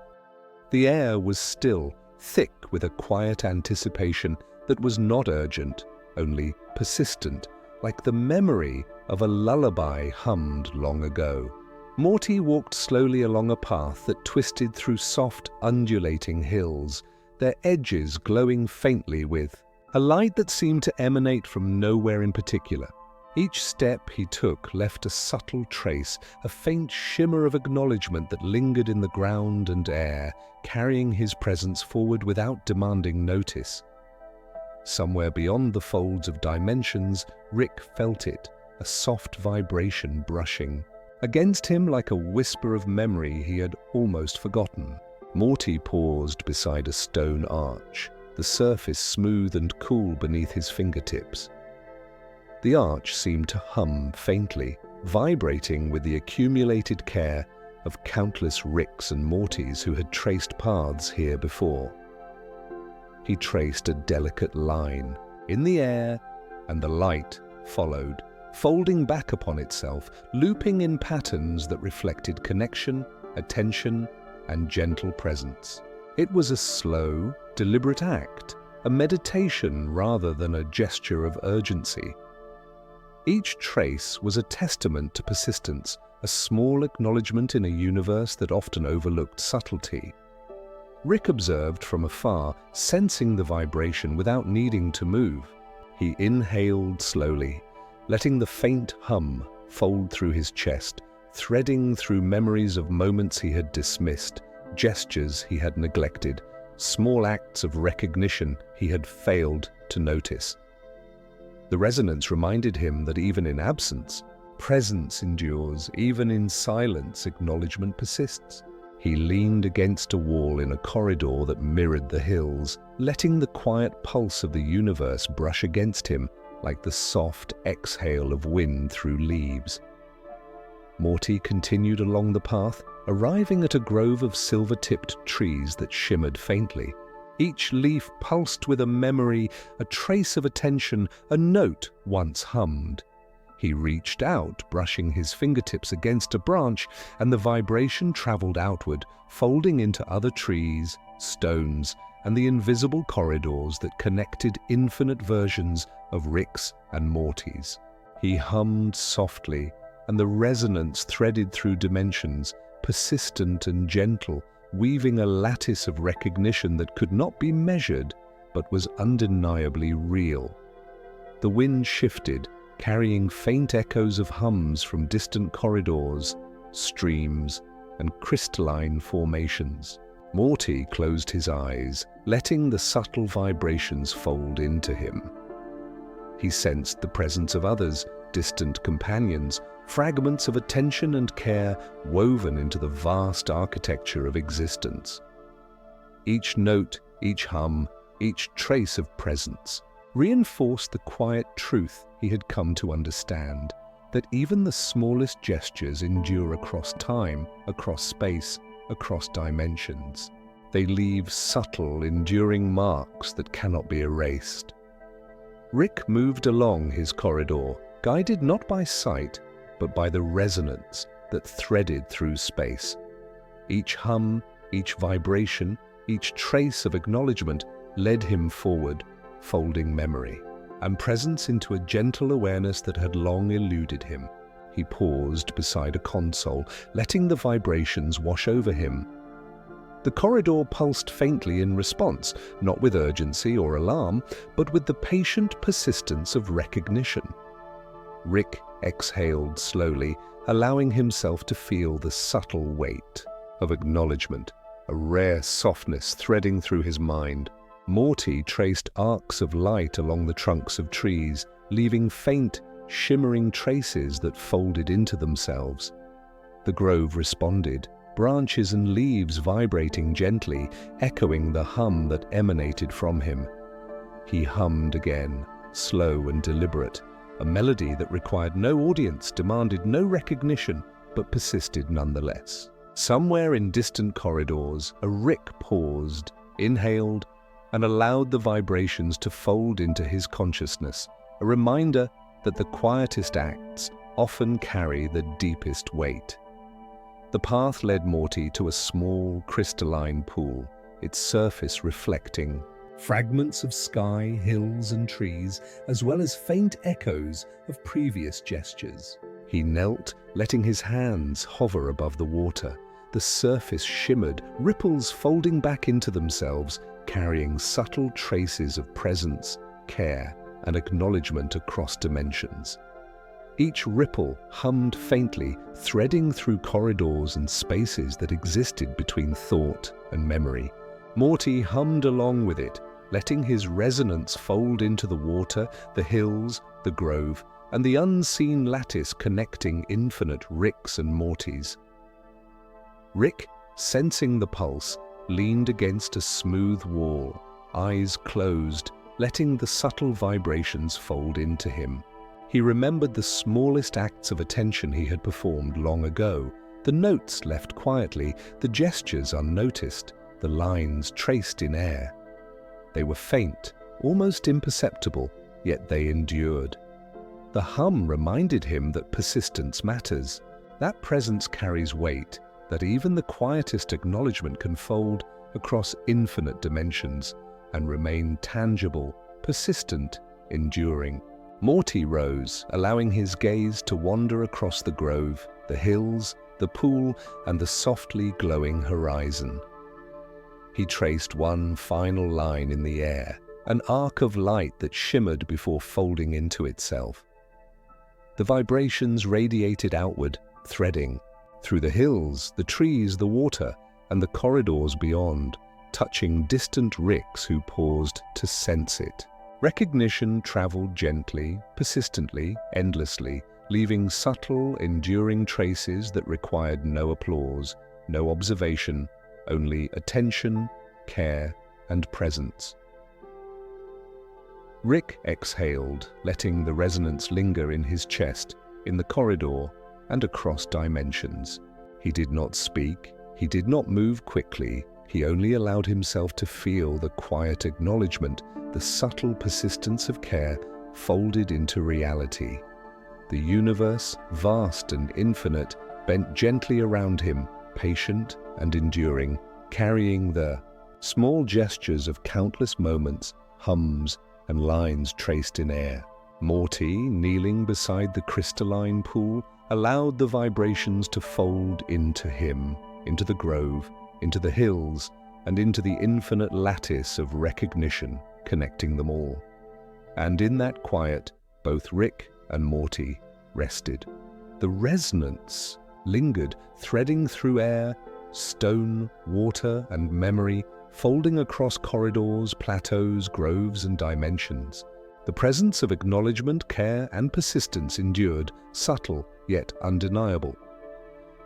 The air was still, thick with a quiet anticipation that was not urgent, only persistent, like the memory of a lullaby hummed long ago. Morty walked slowly along a path that twisted through soft, undulating hills, their edges glowing faintly with a light that seemed to emanate from nowhere in particular. Each step he took left a subtle trace, a faint shimmer of acknowledgement that lingered in the ground and air, carrying his presence forward without demanding notice. Somewhere beyond the folds of dimensions, Rick felt it, a soft vibration brushing against him like a whisper of memory he had almost forgotten. Morty paused beside a stone arch, the surface smooth and cool beneath his fingertips. The arch seemed to hum faintly, vibrating with the accumulated care of countless Ricks and Mortys who had traced paths here before. He traced a delicate line in the air, and the light followed, folding back upon itself, looping in patterns that reflected connection, attention, and gentle presence. It was a slow, deliberate act, a meditation rather than a gesture of urgency. Each trace was a testament to persistence, a small acknowledgement in a universe that often overlooked subtlety. Rick observed from afar, sensing the vibration without needing to move. He inhaled slowly, letting the faint hum fold through his chest, threading through memories of moments he had dismissed, gestures he had neglected, small acts of recognition he had failed to notice. The resonance reminded him that even in absence, presence endures, even in silence, acknowledgement persists. He leaned against a wall in a corridor that mirrored the hills, letting the quiet pulse of the universe brush against him like the soft exhale of wind through leaves. Morty continued along the path, arriving at a grove of silver-tipped trees that shimmered faintly. Each leaf pulsed with a memory, a trace of attention, a note once hummed. He reached out, brushing his fingertips against a branch, and the vibration traveled outward, folding into other trees, stones, and the invisible corridors that connected infinite versions of Ricks and Mortys. He hummed softly, and the resonance threaded through dimensions, persistent and gentle, weaving a lattice of recognition that could not be measured, but was undeniably real. The wind shifted, carrying faint echoes of hums from distant corridors, streams, and crystalline formations. Morty closed his eyes, letting the subtle vibrations fold into him. He sensed the presence of others, distant companions, fragments of attention and care woven into the vast architecture of existence. Each note, each hum, each trace of presence reinforced the quiet truth he had come to understand, that even the smallest gestures endure across time, across space, across dimensions. They leave subtle, enduring marks that cannot be erased. Rick moved along his corridor, guided not by sight, but by the resonance that threaded through space. Each hum, each vibration, each trace of acknowledgement led him forward, folding memory and presence into a gentle awareness that had long eluded him. He paused beside a console, letting the vibrations wash over him. The corridor pulsed faintly in response, not with urgency or alarm, but with the patient persistence of recognition. Rick exhaled slowly, allowing himself to feel the subtle weight of acknowledgement, a rare softness threading through his mind. Morty traced arcs of light along the trunks of trees, leaving faint, shimmering traces that folded into themselves. The grove responded, branches and leaves vibrating gently, echoing the hum that emanated from him. He hummed again, slow and deliberate, a melody that required no audience, demanded no recognition, but persisted nonetheless. Somewhere in distant corridors, a Rick paused, inhaled, and allowed the vibrations to fold into his consciousness, a reminder that the quietest acts often carry the deepest weight. The path led Morty to a small, crystalline pool, its surface reflecting fragments of sky, hills, and trees, as well as faint echoes of previous gestures. He knelt, letting his hands hover above the water. The surface shimmered, ripples folding back into themselves, carrying subtle traces of presence, care, and acknowledgement across dimensions. Each ripple hummed faintly, threading through corridors and spaces that existed between thought and memory. Morty hummed along with it, letting his resonance fold into the water, the hills, the grove, and the unseen lattice connecting infinite Ricks and Mortys. Rick, sensing the pulse, leaned against a smooth wall, eyes closed, letting the subtle vibrations fold into him. He remembered the smallest acts of attention he had performed long ago, the notes left quietly, the gestures unnoticed, the lines traced in air. They were faint, almost imperceptible, yet they endured. The hum reminded him that persistence matters. That presence carries weight, that even the quietest acknowledgement can fold across infinite dimensions and remain tangible, persistent, enduring. Morty rose, allowing his gaze to wander across the grove, the hills, the pool, and the softly glowing horizon. He traced one final line in the air, an arc of light that shimmered before folding into itself. The vibrations radiated outward, threading through the hills, the trees, the water, and the corridors beyond, touching distant Ricks who paused to sense it. Recognition traveled gently, persistently, endlessly, leaving subtle, enduring traces that required no applause, no observation, only attention, care, and presence. Rick exhaled, letting the resonance linger in his chest, in the corridor, and across dimensions. He did not speak, he did not move quickly, he only allowed himself to feel the quiet acknowledgement, the subtle persistence of care folded into reality. The universe, vast and infinite, bent gently around him, patient and enduring, carrying the small gestures of countless moments, hums, and lines traced in air. Morty, kneeling beside the crystalline pool, allowed the vibrations to fold into him, into the grove, into the hills, and into the infinite lattice of recognition connecting them all. And in that quiet, both Rick and Morty rested. The resonance lingered, threading through air, stone, water, and memory, folding across corridors, plateaus, groves, and dimensions. The presence of acknowledgement, care, and persistence endured, subtle yet undeniable.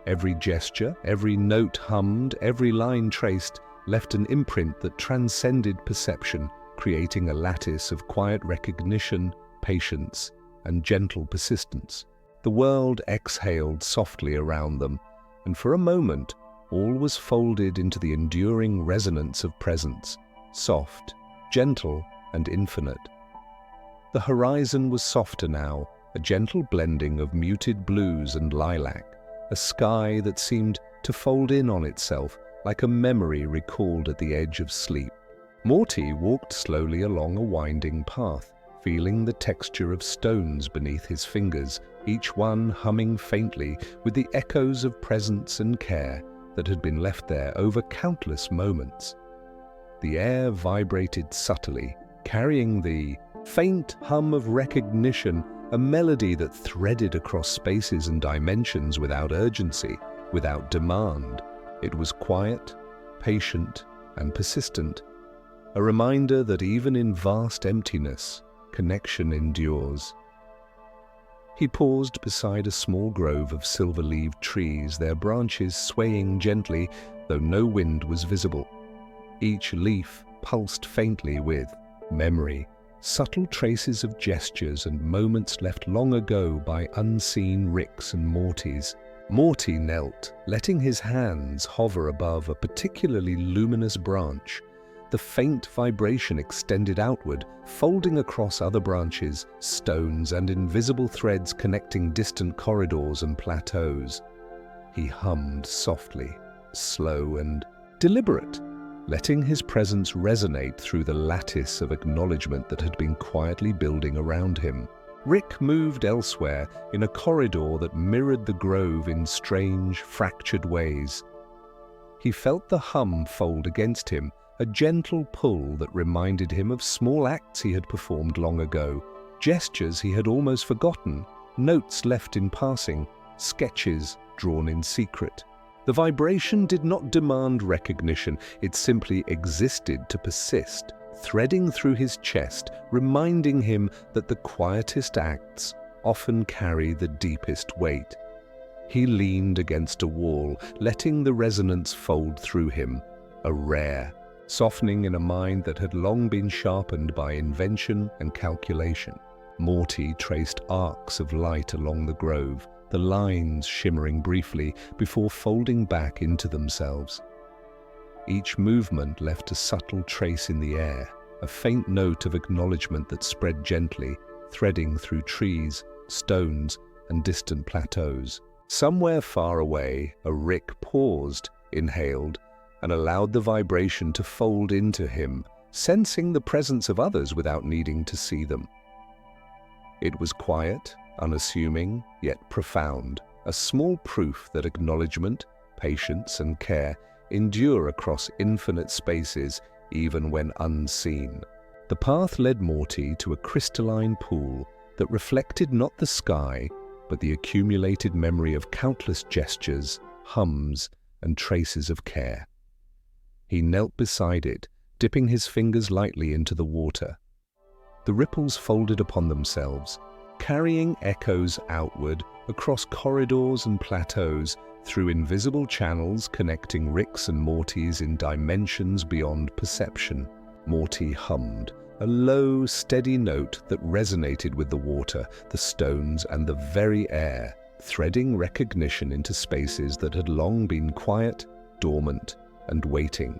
Every gesture, every note hummed, every line traced, left an imprint that transcended perception, creating a lattice of quiet recognition, patience, and gentle persistence. The world exhaled softly around them, and for a moment, all was folded into the enduring resonance of presence, soft, gentle, and infinite. The horizon was softer now, a gentle blending of muted blues and lilac, a sky that seemed to fold in on itself like a memory recalled at the edge of sleep. Morty walked slowly along a winding path, feeling the texture of stones beneath his fingers, each one humming faintly with the echoes of presence and care that had been left there over countless moments. The air vibrated subtly, carrying the faint hum of recognition, a melody that threaded across spaces and dimensions without urgency, without demand. It was quiet, patient, and persistent, a reminder that even in vast emptiness, connection endures. He paused beside a small grove of silver-leaved trees, their branches swaying gently, though no wind was visible. Each leaf pulsed faintly with memory, subtle traces of gestures and moments left long ago by unseen Ricks and Mortys. Morty knelt, letting his hands hover above a particularly luminous branch. The faint vibration extended outward, folding across other branches, stones, and invisible threads connecting distant corridors and plateaus. He hummed softly, slow and deliberate, letting his presence resonate through the lattice of acknowledgement that had been quietly building around him. Rick moved elsewhere in a corridor that mirrored the grove in strange, fractured ways. He felt the hum fold against him, a gentle pull that reminded him of small acts he had performed long ago, gestures he had almost forgotten, notes left in passing, sketches drawn in secret. The vibration did not demand recognition, it simply existed to persist, threading through his chest, reminding him that the quietest acts often carry the deepest weight. He leaned against a wall, letting the resonance fold through him, a rare, softening in a mind that had long been sharpened by invention and calculation. Morty traced arcs of light along the grove, the lines shimmering briefly before folding back into themselves. Each movement left a subtle trace in the air, a faint note of acknowledgement that spread gently, threading through trees, stones, and distant plateaus. Somewhere far away, a Rick paused, inhaled, and allowed the vibration to fold into him, sensing the presence of others without needing to see them. It was quiet, unassuming, yet profound, a small proof that acknowledgement, patience, and care endure across infinite spaces, even when unseen. The path led Morty to a crystalline pool that reflected not the sky, but the accumulated memory of countless gestures, hums, and traces of care. He knelt beside it, dipping his fingers lightly into the water. The ripples folded upon themselves, carrying echoes outward across corridors and plateaus, through invisible channels connecting Ricks and Mortys in dimensions beyond perception. Morty hummed, a low, steady note that resonated with the water, the stones, and the very air, threading recognition into spaces that had long been quiet, dormant, and waiting.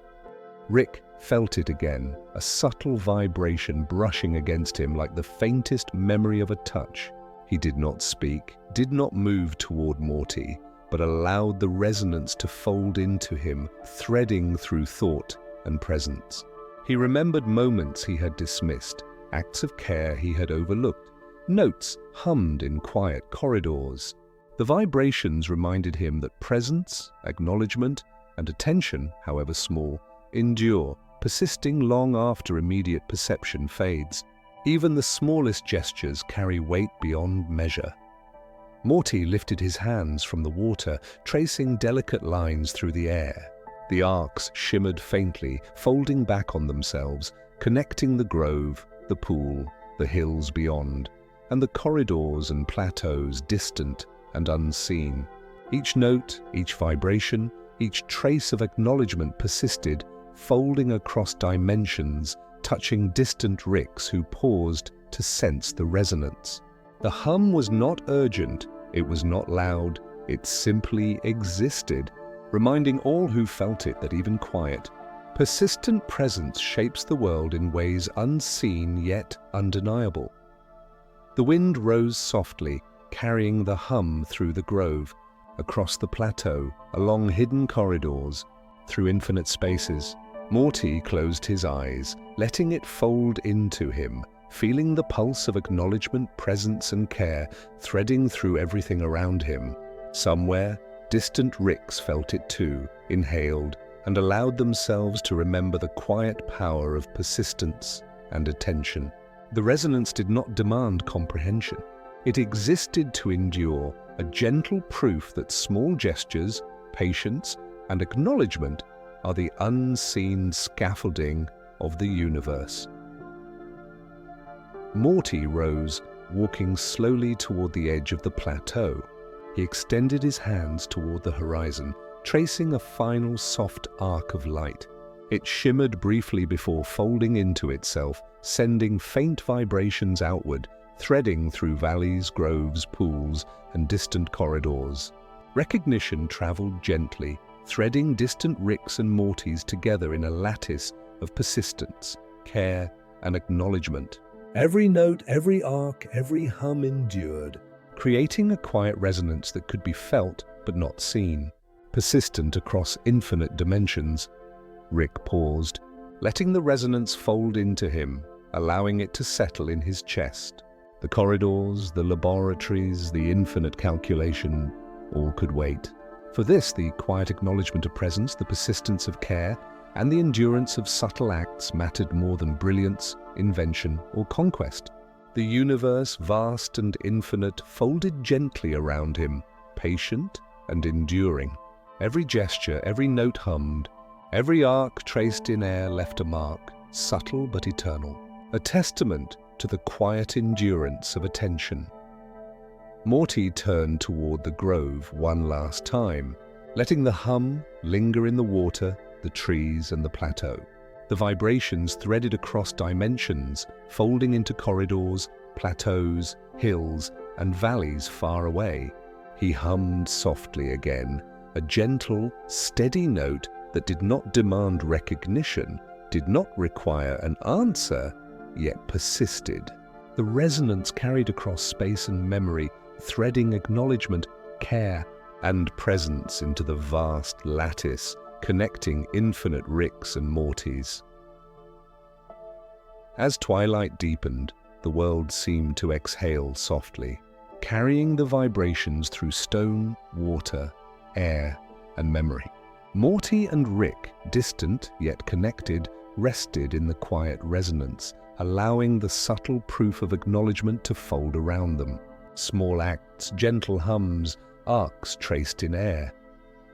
Rick felt it again, a subtle vibration brushing against him like the faintest memory of a touch. He did not speak, did not move toward Morty, but allowed the resonance to fold into him, threading through thought and presence. He remembered moments he had dismissed, acts of care he had overlooked, notes hummed in quiet corridors. The vibrations reminded him that presence, acknowledgement, and attention, however small, endure, persisting long after immediate perception fades. Even the smallest gestures carry weight beyond measure. Morty lifted his hands from the water, tracing delicate lines through the air. The arcs shimmered faintly, folding back on themselves, connecting the grove, the pool, the hills beyond, and the corridors and plateaus distant and unseen. Each note, each vibration, each trace of acknowledgement persisted, folding across dimensions, touching distant Ricks who paused to sense the resonance. The hum was not urgent, it was not loud, it simply existed, reminding all who felt it that even quiet, persistent presence shapes the world in ways unseen yet undeniable. The wind rose softly, carrying the hum through the grove, across the plateau, along hidden corridors, through infinite spaces. Morty closed his eyes, letting it fold into him, feeling the pulse of acknowledgement, presence and care threading through everything around him. Somewhere, distant Ricks felt it too, inhaled, and allowed themselves to remember the quiet power of persistence and attention. The resonance did not demand comprehension. It existed to endure, a gentle proof that small gestures, patience, and acknowledgement are the unseen scaffolding of the universe. Morty rose, walking slowly toward the edge of the plateau. He extended his hands toward the horizon, tracing a final soft arc of light. It shimmered briefly before folding into itself, sending faint vibrations outward, threading through valleys, groves, pools, and distant corridors. Recognition traveled gently, threading distant Ricks and Mortys together in a lattice of persistence, care, and acknowledgement. Every note, every arc, every hum endured, creating a quiet resonance that could be felt but not seen. Persistent across infinite dimensions. Rick paused, letting the resonance fold into him, allowing it to settle in his chest. The corridors, the laboratories, the infinite calculation, all could wait. For this, the quiet acknowledgement of presence, the persistence of care, and the endurance of subtle acts mattered more than brilliance, invention, or conquest. The universe, vast and infinite, folded gently around him, patient and enduring. Every gesture, every note hummed, every arc traced in air left a mark, subtle but eternal, a testament to the quiet endurance of attention. Morty turned toward the grove one last time, letting the hum linger in the water, the trees, and the plateau. The vibrations threaded across dimensions, folding into corridors, plateaus, hills, and valleys far away. He hummed softly again, a gentle, steady note that did not demand recognition, did not require an answer, yet persisted. The resonance carried across space and memory, threading acknowledgement, care, and presence into the vast lattice, connecting infinite Ricks and Mortys. As twilight deepened, the world seemed to exhale softly, carrying the vibrations through stone, water, air, and memory. Morty and Rick, distant yet connected, rested in the quiet resonance, allowing the subtle proof of acknowledgement to fold around them. Small acts, gentle hums, arcs traced in air.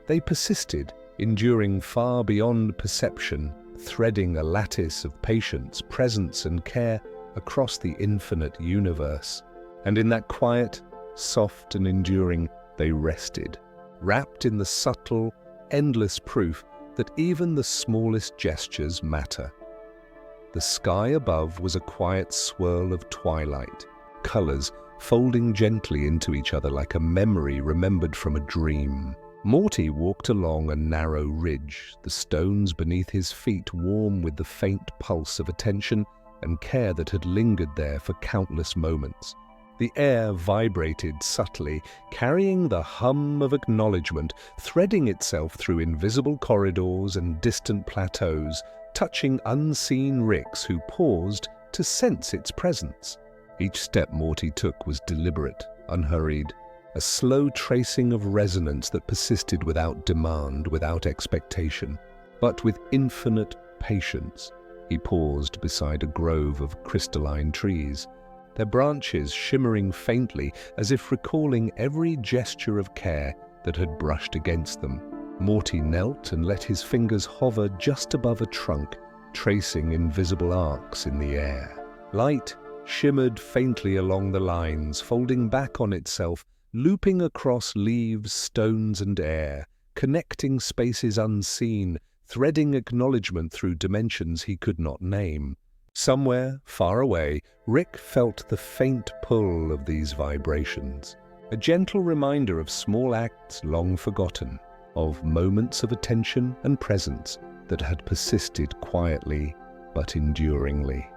They persisted, enduring far beyond perception, threading a lattice of patience, presence, and care across the infinite universe. And in that quiet, soft and enduring, they rested, wrapped in the subtle, endless proof that even the smallest gestures matter. The sky above was a quiet swirl of twilight, colors folding gently into each other like a memory remembered from a dream. Morty walked along a narrow ridge, the stones beneath his feet warm with the faint pulse of attention and care that had lingered there for countless moments. The air vibrated subtly, carrying the hum of acknowledgement, threading itself through invisible corridors and distant plateaus, touching unseen Ricks who paused to sense its presence. Each step Morty took was deliberate, unhurried, a slow tracing of resonance that persisted without demand, without expectation. But with infinite patience, he paused beside a grove of crystalline trees. their branches shimmering faintly as if recalling every gesture of care that had brushed against them. Morty knelt and let his fingers hover just above a trunk, tracing invisible arcs in the air. Light shimmered faintly along the lines, folding back on itself, looping across leaves, stones, and air, connecting spaces unseen, threading acknowledgement through dimensions he could not name. Somewhere, far away, Rick felt the faint pull of these vibrations, a gentle reminder of small acts long forgotten, of moments of attention and presence that had persisted quietly but enduringly.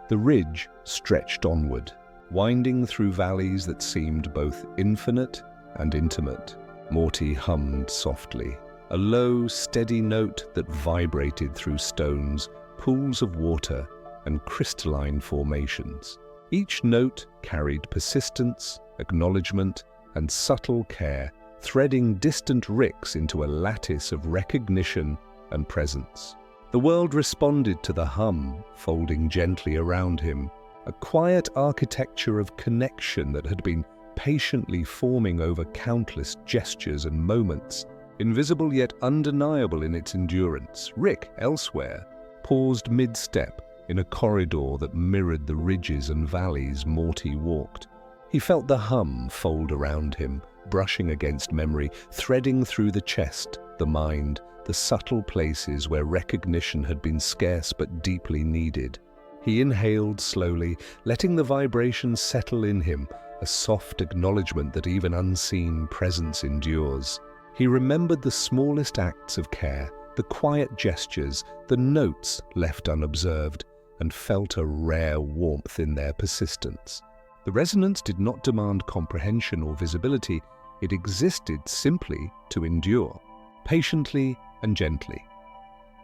The ridge stretched onward, winding through valleys that seemed both infinite and intimate. Morty hummed softly, a low, steady note that vibrated through stones, pools of water, and crystalline formations. Each note carried persistence, acknowledgement, and subtle care, threading distant Ricks into a lattice of recognition and presence. The world responded to the hum, folding gently around him, a quiet architecture of connection that had been patiently forming over countless gestures and moments. Invisible yet undeniable in its endurance, Rick, elsewhere, paused mid-step in a corridor that mirrored the ridges and valleys Morty walked. He felt the hum fold around him, brushing against memory, threading through the chest, the mind, the subtle places where recognition had been scarce but deeply needed. He inhaled slowly, letting the vibration settle in him, a soft acknowledgement that even unseen presence endures. He remembered the smallest acts of care, the quiet gestures, the notes left unobserved, and felt a rare warmth in their persistence. The resonance did not demand comprehension or visibility. It existed simply to endure, patiently and gently.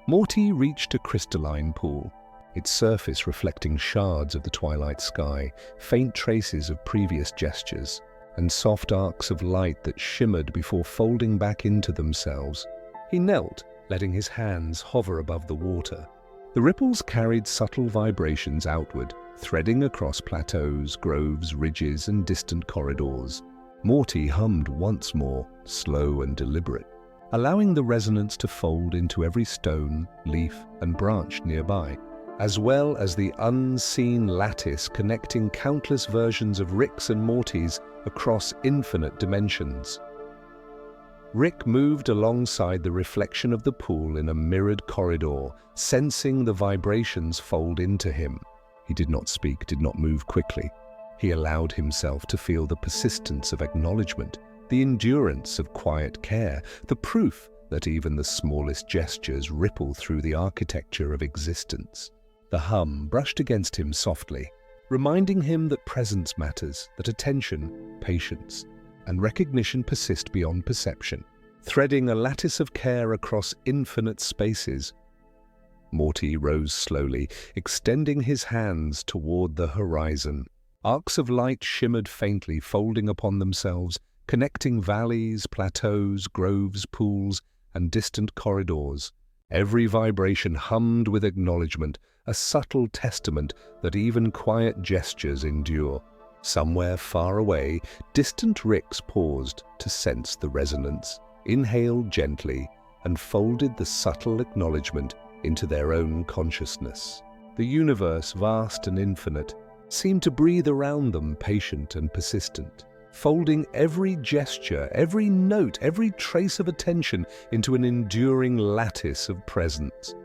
Morty reached a crystalline pool, its surface reflecting shards of the twilight sky, faint traces of previous gestures, and soft arcs of light that shimmered before folding back into themselves. He knelt, letting his hands hover above the water. The ripples carried subtle vibrations outward, threading across plateaus, groves, ridges, and distant corridors. Morty hummed once more, slow and deliberate, allowing the resonance to fold into every stone, leaf, and branch nearby, as well as the unseen lattice connecting countless versions of Ricks and Mortys across infinite dimensions. Rick moved alongside the reflection of the pool in a mirrored corridor, sensing the vibrations fold into him. He did not speak, did not move quickly. He allowed himself to feel the persistence of acknowledgement, the endurance of quiet care, the proof that even the smallest gestures ripple through the architecture of existence. The hum brushed against him softly, reminding him that presence matters, that attention, patience, and recognition persist beyond perception, threading a lattice of care across infinite spaces. Morty rose slowly, extending his hands toward the horizon. Arcs of light shimmered faintly, folding upon themselves, connecting valleys, plateaus, groves, pools, and distant corridors. Every vibration hummed with acknowledgement, a subtle testament that even quiet gestures endure. Somewhere far away, distant Ricks paused to sense the resonance, inhaled gently, and folded the subtle acknowledgement into their own consciousness. The universe, vast and infinite, seemed to breathe around them, patient and persistent, folding every gesture, every note, every trace of attention into an enduring lattice of presence.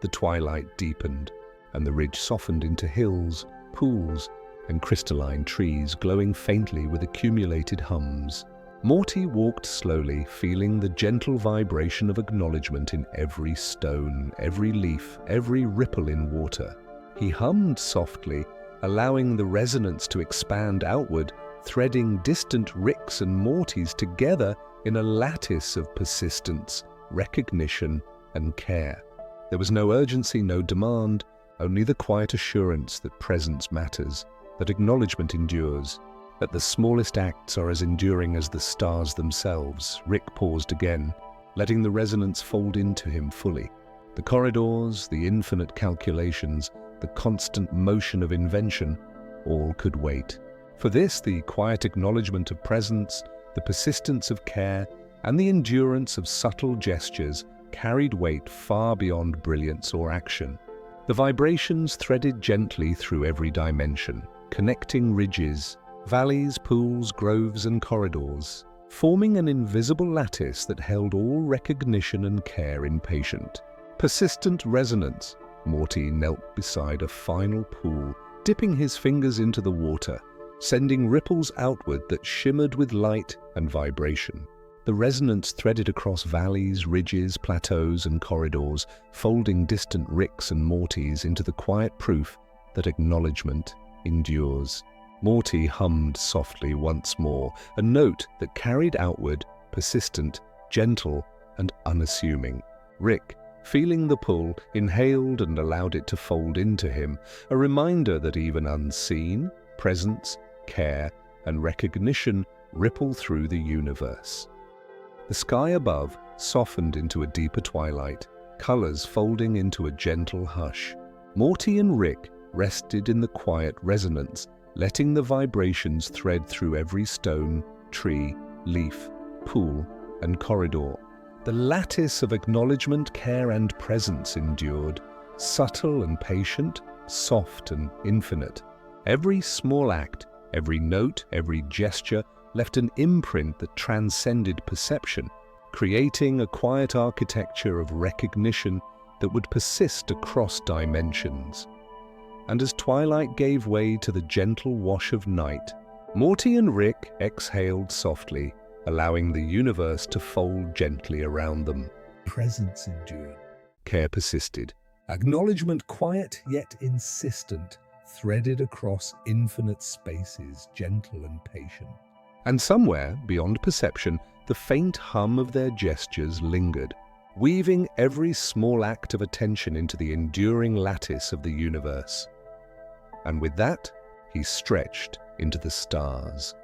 The twilight deepened, and the ridge softened into hills, pools, and crystalline trees glowing faintly with accumulated hums. Morty walked slowly, feeling the gentle vibration of acknowledgement in every stone, every leaf, every ripple in water. He hummed softly, allowing the resonance to expand outward, threading distant Ricks and Mortys together in a lattice of persistence, recognition, and care. There was no urgency, no demand, only the quiet assurance that presence matters, that acknowledgement endures, that the smallest acts are as enduring as the stars themselves. Rick paused again, letting the resonance fold into him fully. The corridors, the infinite calculations, the constant motion of invention, all could wait. For this, the quiet acknowledgement of presence, the persistence of care, and the endurance of subtle gestures carried weight far beyond brilliance or action. The vibrations threaded gently through every dimension, connecting ridges, valleys, pools, groves, and corridors, forming an invisible lattice that held all recognition and care impatient. Persistent resonance. Morty knelt beside a final pool, dipping his fingers into the water, sending ripples outward that shimmered with light and vibration. The resonance threaded across valleys, ridges, plateaus, and corridors, folding distant Ricks and Mortys into the quiet proof that acknowledgement endures. Morty hummed softly once more, a note that carried outward, persistent, gentle, and unassuming. Rick, feeling the pull, inhaled and allowed it to fold into him, a reminder that even unseen, presence, care, and recognition ripple through the universe. The sky above softened into a deeper twilight, colors folding into a gentle hush. Morty and Rick rested in the quiet resonance, letting the vibrations thread through every stone, tree, leaf, pool, and corridor. The lattice of acknowledgement, care, and presence endured, subtle and patient, soft and infinite. Every small act, every note, every gesture left an imprint that transcended perception, creating a quiet architecture of recognition that would persist across dimensions. And as twilight gave way to the gentle wash of night, Morty and Rick exhaled softly, allowing the universe to fold gently around them. Presence endured. Care persisted. Acknowledgement quiet yet insistent, threaded across infinite spaces, gentle and patient. And somewhere, beyond perception, the faint hum of their gestures lingered, weaving every small act of attention into the enduring lattice of the universe. And with that, he stretched into the stars.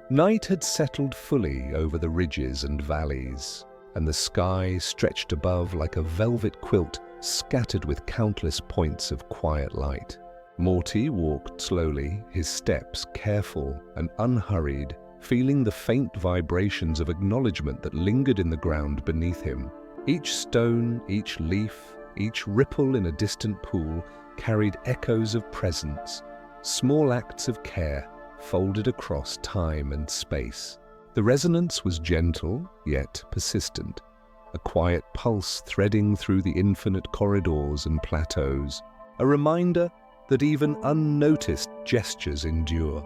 Night had settled fully over the ridges and valleys, and the sky stretched above like a velvet quilt scattered with countless points of quiet light. Morty walked slowly, his steps careful and unhurried, feeling the faint vibrations of acknowledgement that lingered in the ground beneath him. Each stone, each leaf, each ripple in a distant pool carried echoes of presence, small acts of care folded across time and space. The resonance was gentle, yet persistent, a quiet pulse threading through the infinite corridors and plateaus, a reminder that even unnoticed gestures endure.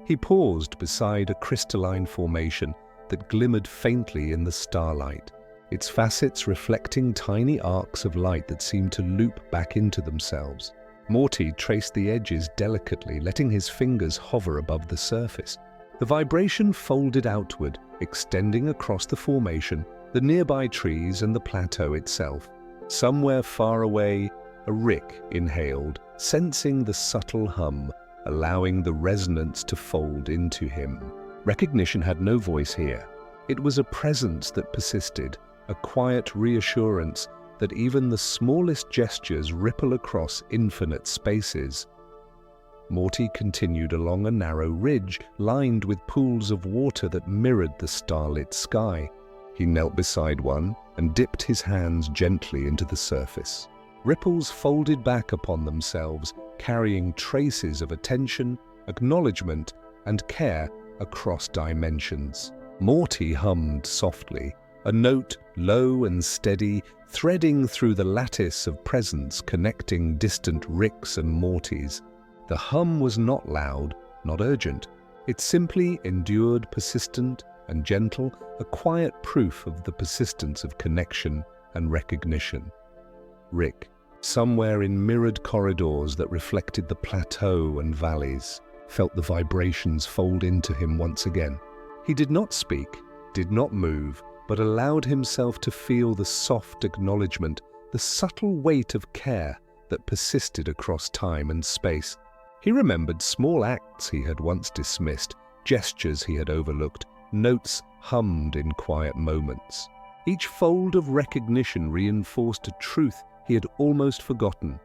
He paused beside a crystalline formation that glimmered faintly in the starlight, its facets reflecting tiny arcs of light that seemed to loop back into themselves. Morty traced the edges delicately, letting his fingers hover above the surface. The vibration folded outward, extending across the formation, the nearby trees and the plateau itself. Somewhere far away, a Rick inhaled, sensing the subtle hum, allowing the resonance to fold into him. Recognition had no voice here. It was a presence that persisted, a quiet reassurance that even the smallest gestures ripple across infinite spaces. Morty continued along a narrow ridge lined with pools of water that mirrored the starlit sky. He knelt beside one and dipped his hands gently into the surface. Ripples folded back upon themselves, carrying traces of attention, acknowledgement, and care across dimensions. Morty hummed softly, a note low and steady, threading through the lattice of presence connecting distant Ricks and Mortys. The hum was not loud, not urgent. It simply endured, persistent and gentle, a quiet proof of the persistence of connection and recognition. Rick, somewhere in mirrored corridors that reflected the plateau and valleys, felt the vibrations fold into him once again. He did not speak, did not move, but allowed himself to feel the soft acknowledgement, the subtle weight of care that persisted across time and space. He remembered small acts he had once dismissed, gestures he had overlooked, notes hummed in quiet moments. Each fold of recognition reinforced a truth he had almost forgotten,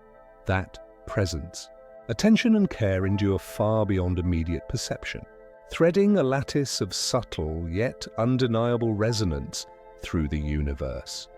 that presence. Attention and care endure far beyond immediate perception, threading a lattice of subtle yet undeniable resonance through the universe.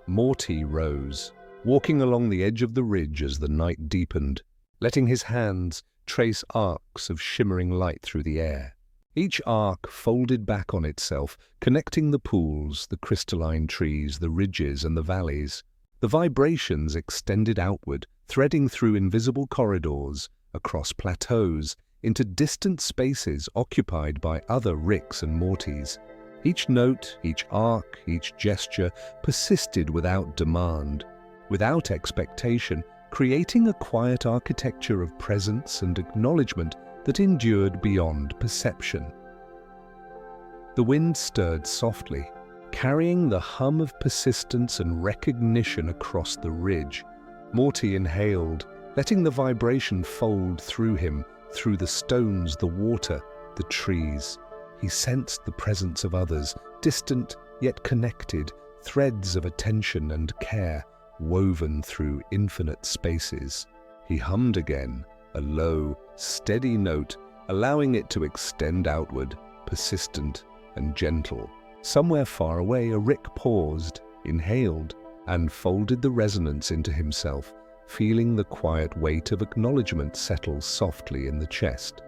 Morty rose, walking along the edge of the ridge as the night deepened, letting his hands trace arcs of shimmering light through the air. Each arc folded back on itself, connecting the pools, the crystalline trees, the ridges and the valleys. The vibrations extended outward, threading through invisible corridors, across plateaus, into distant spaces occupied by other Ricks and Mortys. Each note, each arc, each gesture persisted without demand, without expectation, creating a quiet architecture of presence and acknowledgement that endured beyond perception. The wind stirred softly, carrying the hum of persistence and recognition across the ridge. Morty inhaled, letting the vibration fold through him, through the stones, the water, the trees. He sensed the presence of others, distant yet connected, threads of attention and care woven through infinite spaces. He hummed again, a low, steady note, allowing it to extend outward, persistent and gentle. Somewhere far away, a Rick paused, inhaled, and folded the resonance into himself, feeling the quiet weight of acknowledgement settle softly in the chest.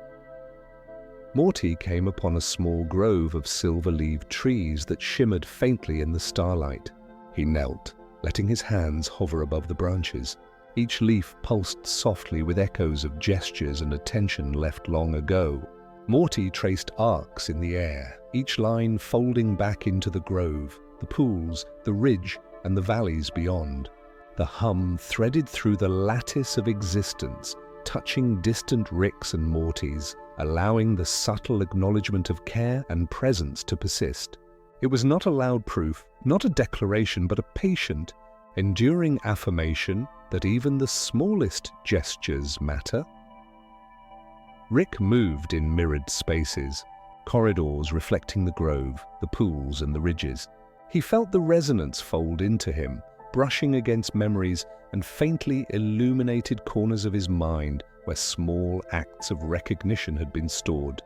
Morty came upon a small grove of silver-leaved trees that shimmered faintly in the starlight. He knelt, letting his hands hover above the branches. Each leaf pulsed softly with echoes of gestures and attention left long ago. Morty traced arcs in the air, each line folding back into the grove, the pools, the ridge, and the valleys beyond. The hum threaded through the lattice of existence, touching distant Ricks and Mortys, allowing the subtle acknowledgement of care and presence to persist. It was not a loud proof, not a declaration, but a patient, enduring affirmation that even the smallest gestures matter. Rick moved in mirrored spaces, corridors reflecting the grove, the pools and the ridges. He felt the resonance fold into him, brushing against memories and faintly illuminated corners of his mind where small acts of recognition had been stored.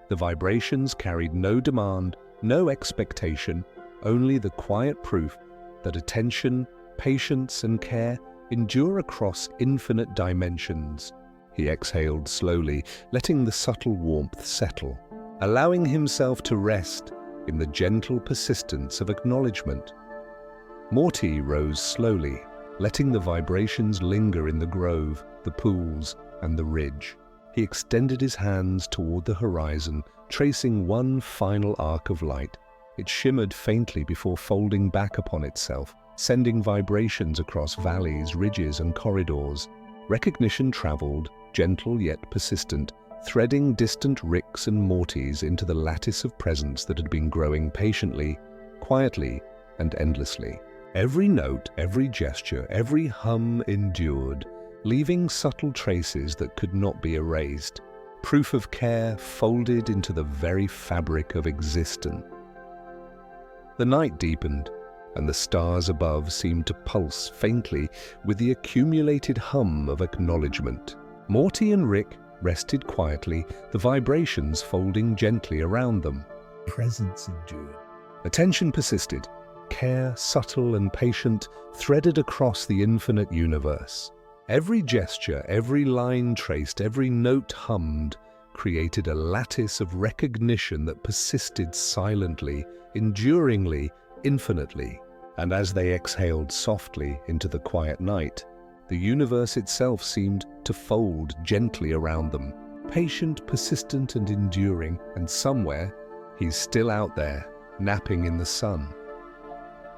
The vibrations carried no demand, no expectation, only the quiet proof that attention, patience and care endure across infinite dimensions. He exhaled slowly, letting the subtle warmth settle, allowing himself to rest in the gentle persistence of acknowledgement. Morty rose slowly, letting the vibrations linger in the grove, the pools, and the ridge. He extended his hands toward the horizon, tracing one final arc of light. It shimmered faintly before folding back upon itself, sending vibrations across valleys, ridges, and corridors. Recognition traveled, gentle yet persistent, threading distant Ricks and Mortys into the lattice of presence that had been growing patiently, quietly, and endlessly. Every note, every gesture, every hum endured, leaving subtle traces that could not be erased, proof of care folded into the very fabric of existence. The night deepened, and the stars above seemed to pulse faintly with the accumulated hum of acknowledgement. Morty and Rick rested quietly, the vibrations folding gently around them. Presence endured. Attention persisted. Care, subtle and patient, threaded across the infinite universe. Every gesture, every line traced, every note hummed, created a lattice of recognition that persisted silently, enduringly, infinitely. And as they exhaled softly into the quiet night, the universe itself seemed to fold gently around them, patient, persistent and enduring, and somewhere, he's still out there, napping in the sun.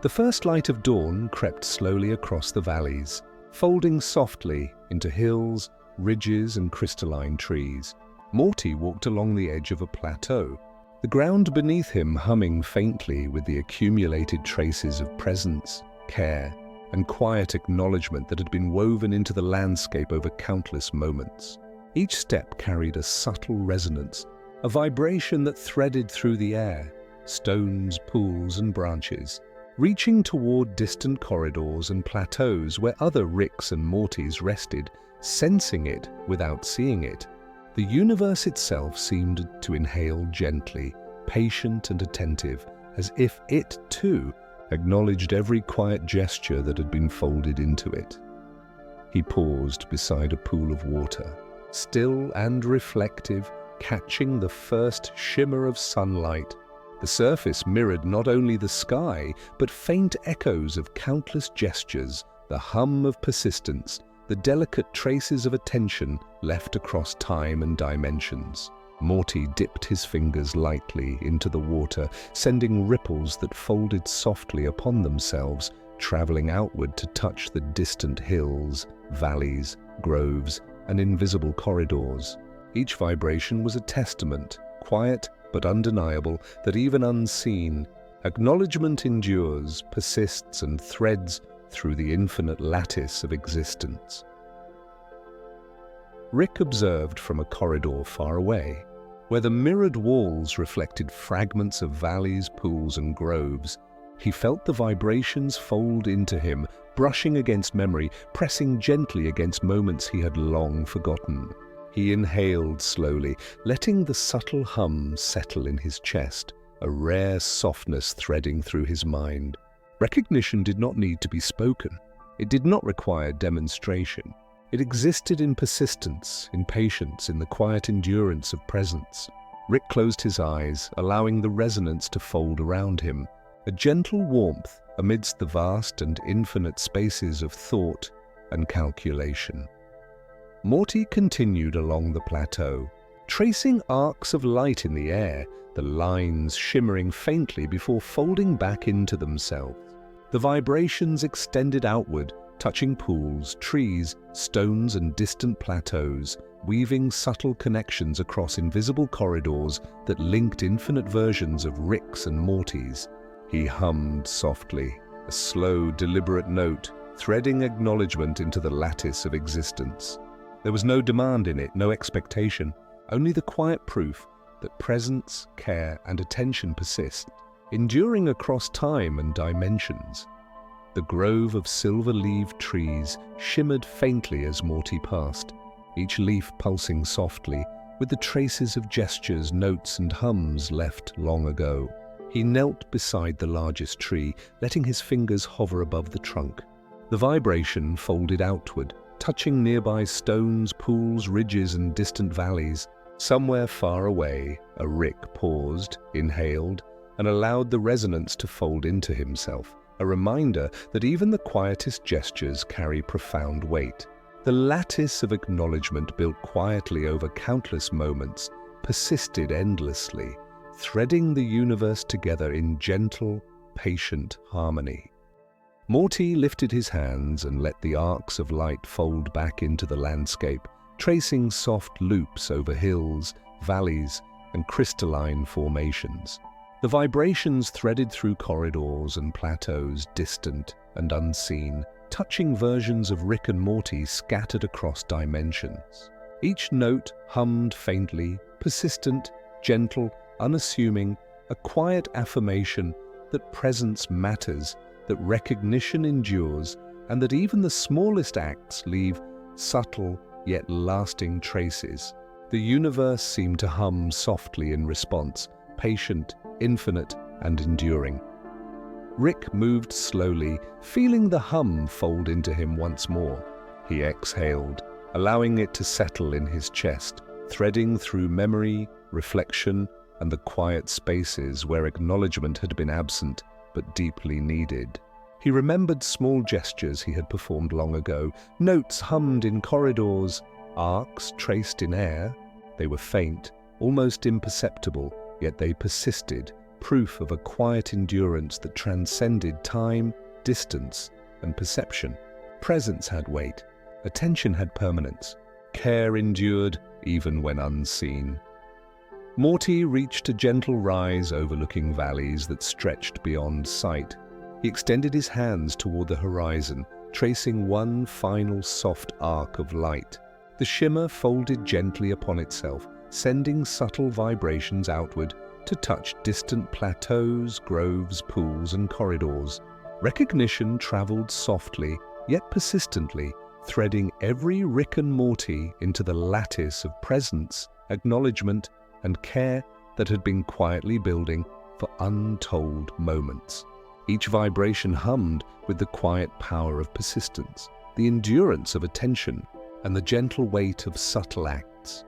The first light of dawn crept slowly across the valleys, folding softly into hills, ridges and crystalline trees. Morty walked along the edge of a plateau, the ground beneath him humming faintly with the accumulated traces of presence, care, and quiet acknowledgement that had been woven into the landscape over countless moments. Each step carried a subtle resonance, a vibration that threaded through the air, stones, pools, and branches. reaching toward distant corridors and plateaus where other Ricks and Mortys rested, sensing it without seeing it. The universe itself seemed to inhale gently, patient and attentive, as if it, too, acknowledged every quiet gesture that had been folded into it. He paused beside a pool of water, still and reflective, catching the first shimmer of sunlight. The surface mirrored not only the sky, but faint echoes of countless gestures, the hum of persistence, the delicate traces of attention left across time and dimensions. Morty dipped his fingers lightly into the water, sending ripples that folded softly upon themselves, traveling outward to touch the distant hills, valleys, groves, and invisible corridors. Each vibration was a testament, quiet but undeniable, that even unseen, acknowledgement endures, persists, and threads through the infinite lattice of existence. Rick observed from a corridor far away, where the mirrored walls reflected fragments of valleys, pools, and groves. He felt the vibrations fold into him, brushing against memory, pressing gently against moments he had long forgotten. He inhaled slowly, letting the subtle hum settle in his chest, a rare softness threading through his mind. Recognition did not need to be spoken. It did not require demonstration. It existed in persistence, in patience, in the quiet endurance of presence. Rick closed his eyes, allowing the resonance to fold around him, a gentle warmth amidst the vast and infinite spaces of thought and calculation. Morty continued along the plateau, tracing arcs of light in the air, the lines shimmering faintly before folding back into themselves. The vibrations extended outward, touching pools, trees, stones, and distant plateaus, weaving subtle connections across invisible corridors that linked infinite versions of Ricks and Mortys. He hummed softly, a slow, deliberate note, threading acknowledgement into the lattice of existence. There was no demand in it, no expectation, only the quiet proof that presence, care, and attention persist, enduring across time and dimensions. The grove of silver-leaved trees shimmered faintly as Morty passed, each leaf pulsing softly, with the traces of gestures, notes, and hums left long ago. He knelt beside the largest tree, letting his fingers hover above the trunk. The vibration folded outward, touching nearby stones, pools, ridges, and distant valleys. Somewhere far away, a Rick paused, inhaled, and allowed the resonance to fold into himself, a reminder that even the quietest gestures carry profound weight. The lattice of acknowledgement built quietly over countless moments persisted endlessly, threading the universe together in gentle, patient harmony. Morty lifted his hands and let the arcs of light fold back into the landscape, tracing soft loops over hills, valleys, and crystalline formations. The vibrations threaded through corridors and plateaus, distant and unseen, touching versions of Rick and Morty scattered across dimensions. Each note hummed faintly, persistent, gentle, unassuming, a quiet affirmation that presence matters, that recognition endures, and that even the smallest acts leave subtle yet lasting traces. The universe seemed to hum softly in response, patient, infinite, and enduring. Rick moved slowly, feeling the hum fold into him once more. He exhaled, allowing it to settle in his chest, threading through memory, reflection, and the quiet spaces where acknowledgement had been absent but deeply needed. He remembered small gestures he had performed long ago, notes hummed in corridors, arcs traced in air. They were faint, almost imperceptible, yet they persisted, proof of a quiet endurance that transcended time, distance, and perception. Presence had weight, attention had permanence, care endured even when unseen. Morty reached a gentle rise overlooking valleys that stretched beyond sight. He extended his hands toward the horizon, tracing one final soft arc of light. The shimmer folded gently upon itself, sending subtle vibrations outward, to touch distant plateaus, groves, pools, and corridors. Recognition traveled softly, yet persistently, threading every Rick and Morty into the lattice of presence, acknowledgement, and care that had been quietly building for untold moments. Each vibration hummed with the quiet power of persistence, the endurance of attention, and the gentle weight of subtle acts.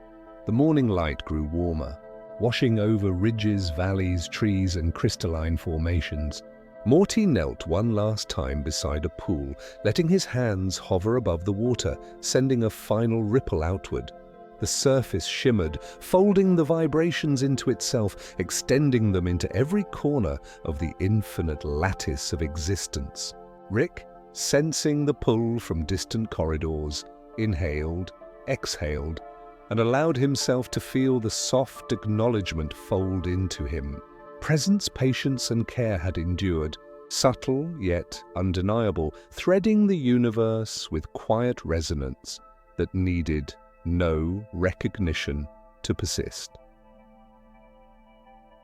The morning light grew warmer, washing over ridges, valleys, trees, and crystalline formations. Morty knelt one last time beside a pool, letting his hands hover above the water, sending a final ripple outward. The surface shimmered, folding the vibrations into itself, extending them into every corner of the infinite lattice of existence. Rick, sensing the pull from distant corridors, inhaled, exhaled, and allowed himself to feel the soft acknowledgement fold into him. Presence, patience, and care had endured, subtle yet undeniable, threading the universe with quiet resonance that needed no recognition to persist.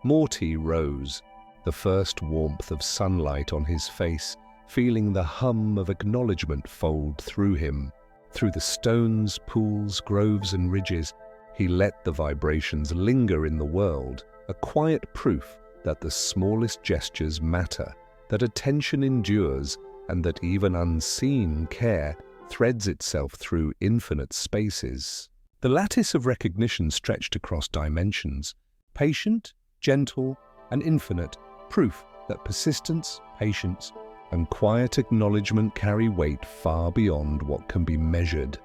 Morty rose, the first warmth of sunlight on his face, feeling the hum of acknowledgement fold through him. Through the stones, pools, groves, and ridges, he let the vibrations linger in the world, a quiet proof that the smallest gestures matter, that attention endures, and that even unseen care threads itself through infinite spaces. The lattice of recognition stretched across dimensions, patient, gentle, and infinite, proof that persistence, patience, and quiet acknowledgement carry weight far beyond what can be measured.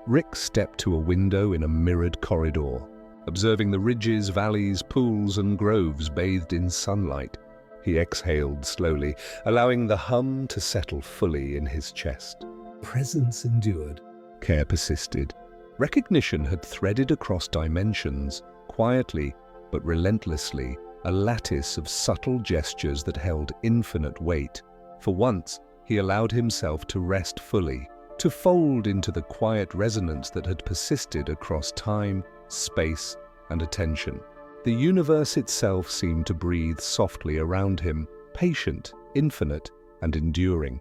Rick stepped to a window in a mirrored corridor, observing the ridges, valleys, pools, and groves bathed in sunlight. He exhaled slowly, allowing the hum to settle fully in his chest. Presence endured. Care persisted. Recognition had threaded across dimensions, quietly but relentlessly, a lattice of subtle gestures that held infinite weight. For once, he allowed himself to rest fully, to fold into the quiet resonance that had persisted across time, space, and attention. The universe itself seemed to breathe softly around him, patient, infinite, and enduring.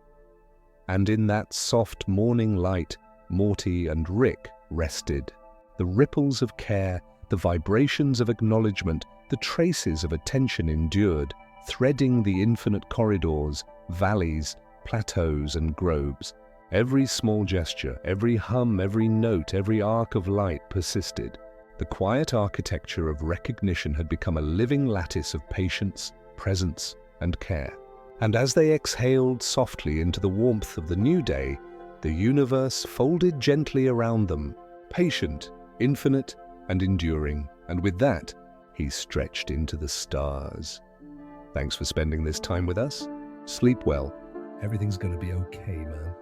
And in that soft morning light, Morty and Rick rested. The ripples of care, the vibrations of acknowledgement, the traces of attention endured, threading the infinite corridors, valleys, plateaus, and groves. Every small gesture, every hum, every note, every arc of light persisted. The quiet architecture of recognition had become a living lattice of patience, presence, and care. And as they exhaled softly into the warmth of the new day, the universe folded gently around them, patient, infinite, and enduring. And with that, he stretched into the stars. Thanks for spending this time with us. Sleep well. Everything's gonna be okay, man.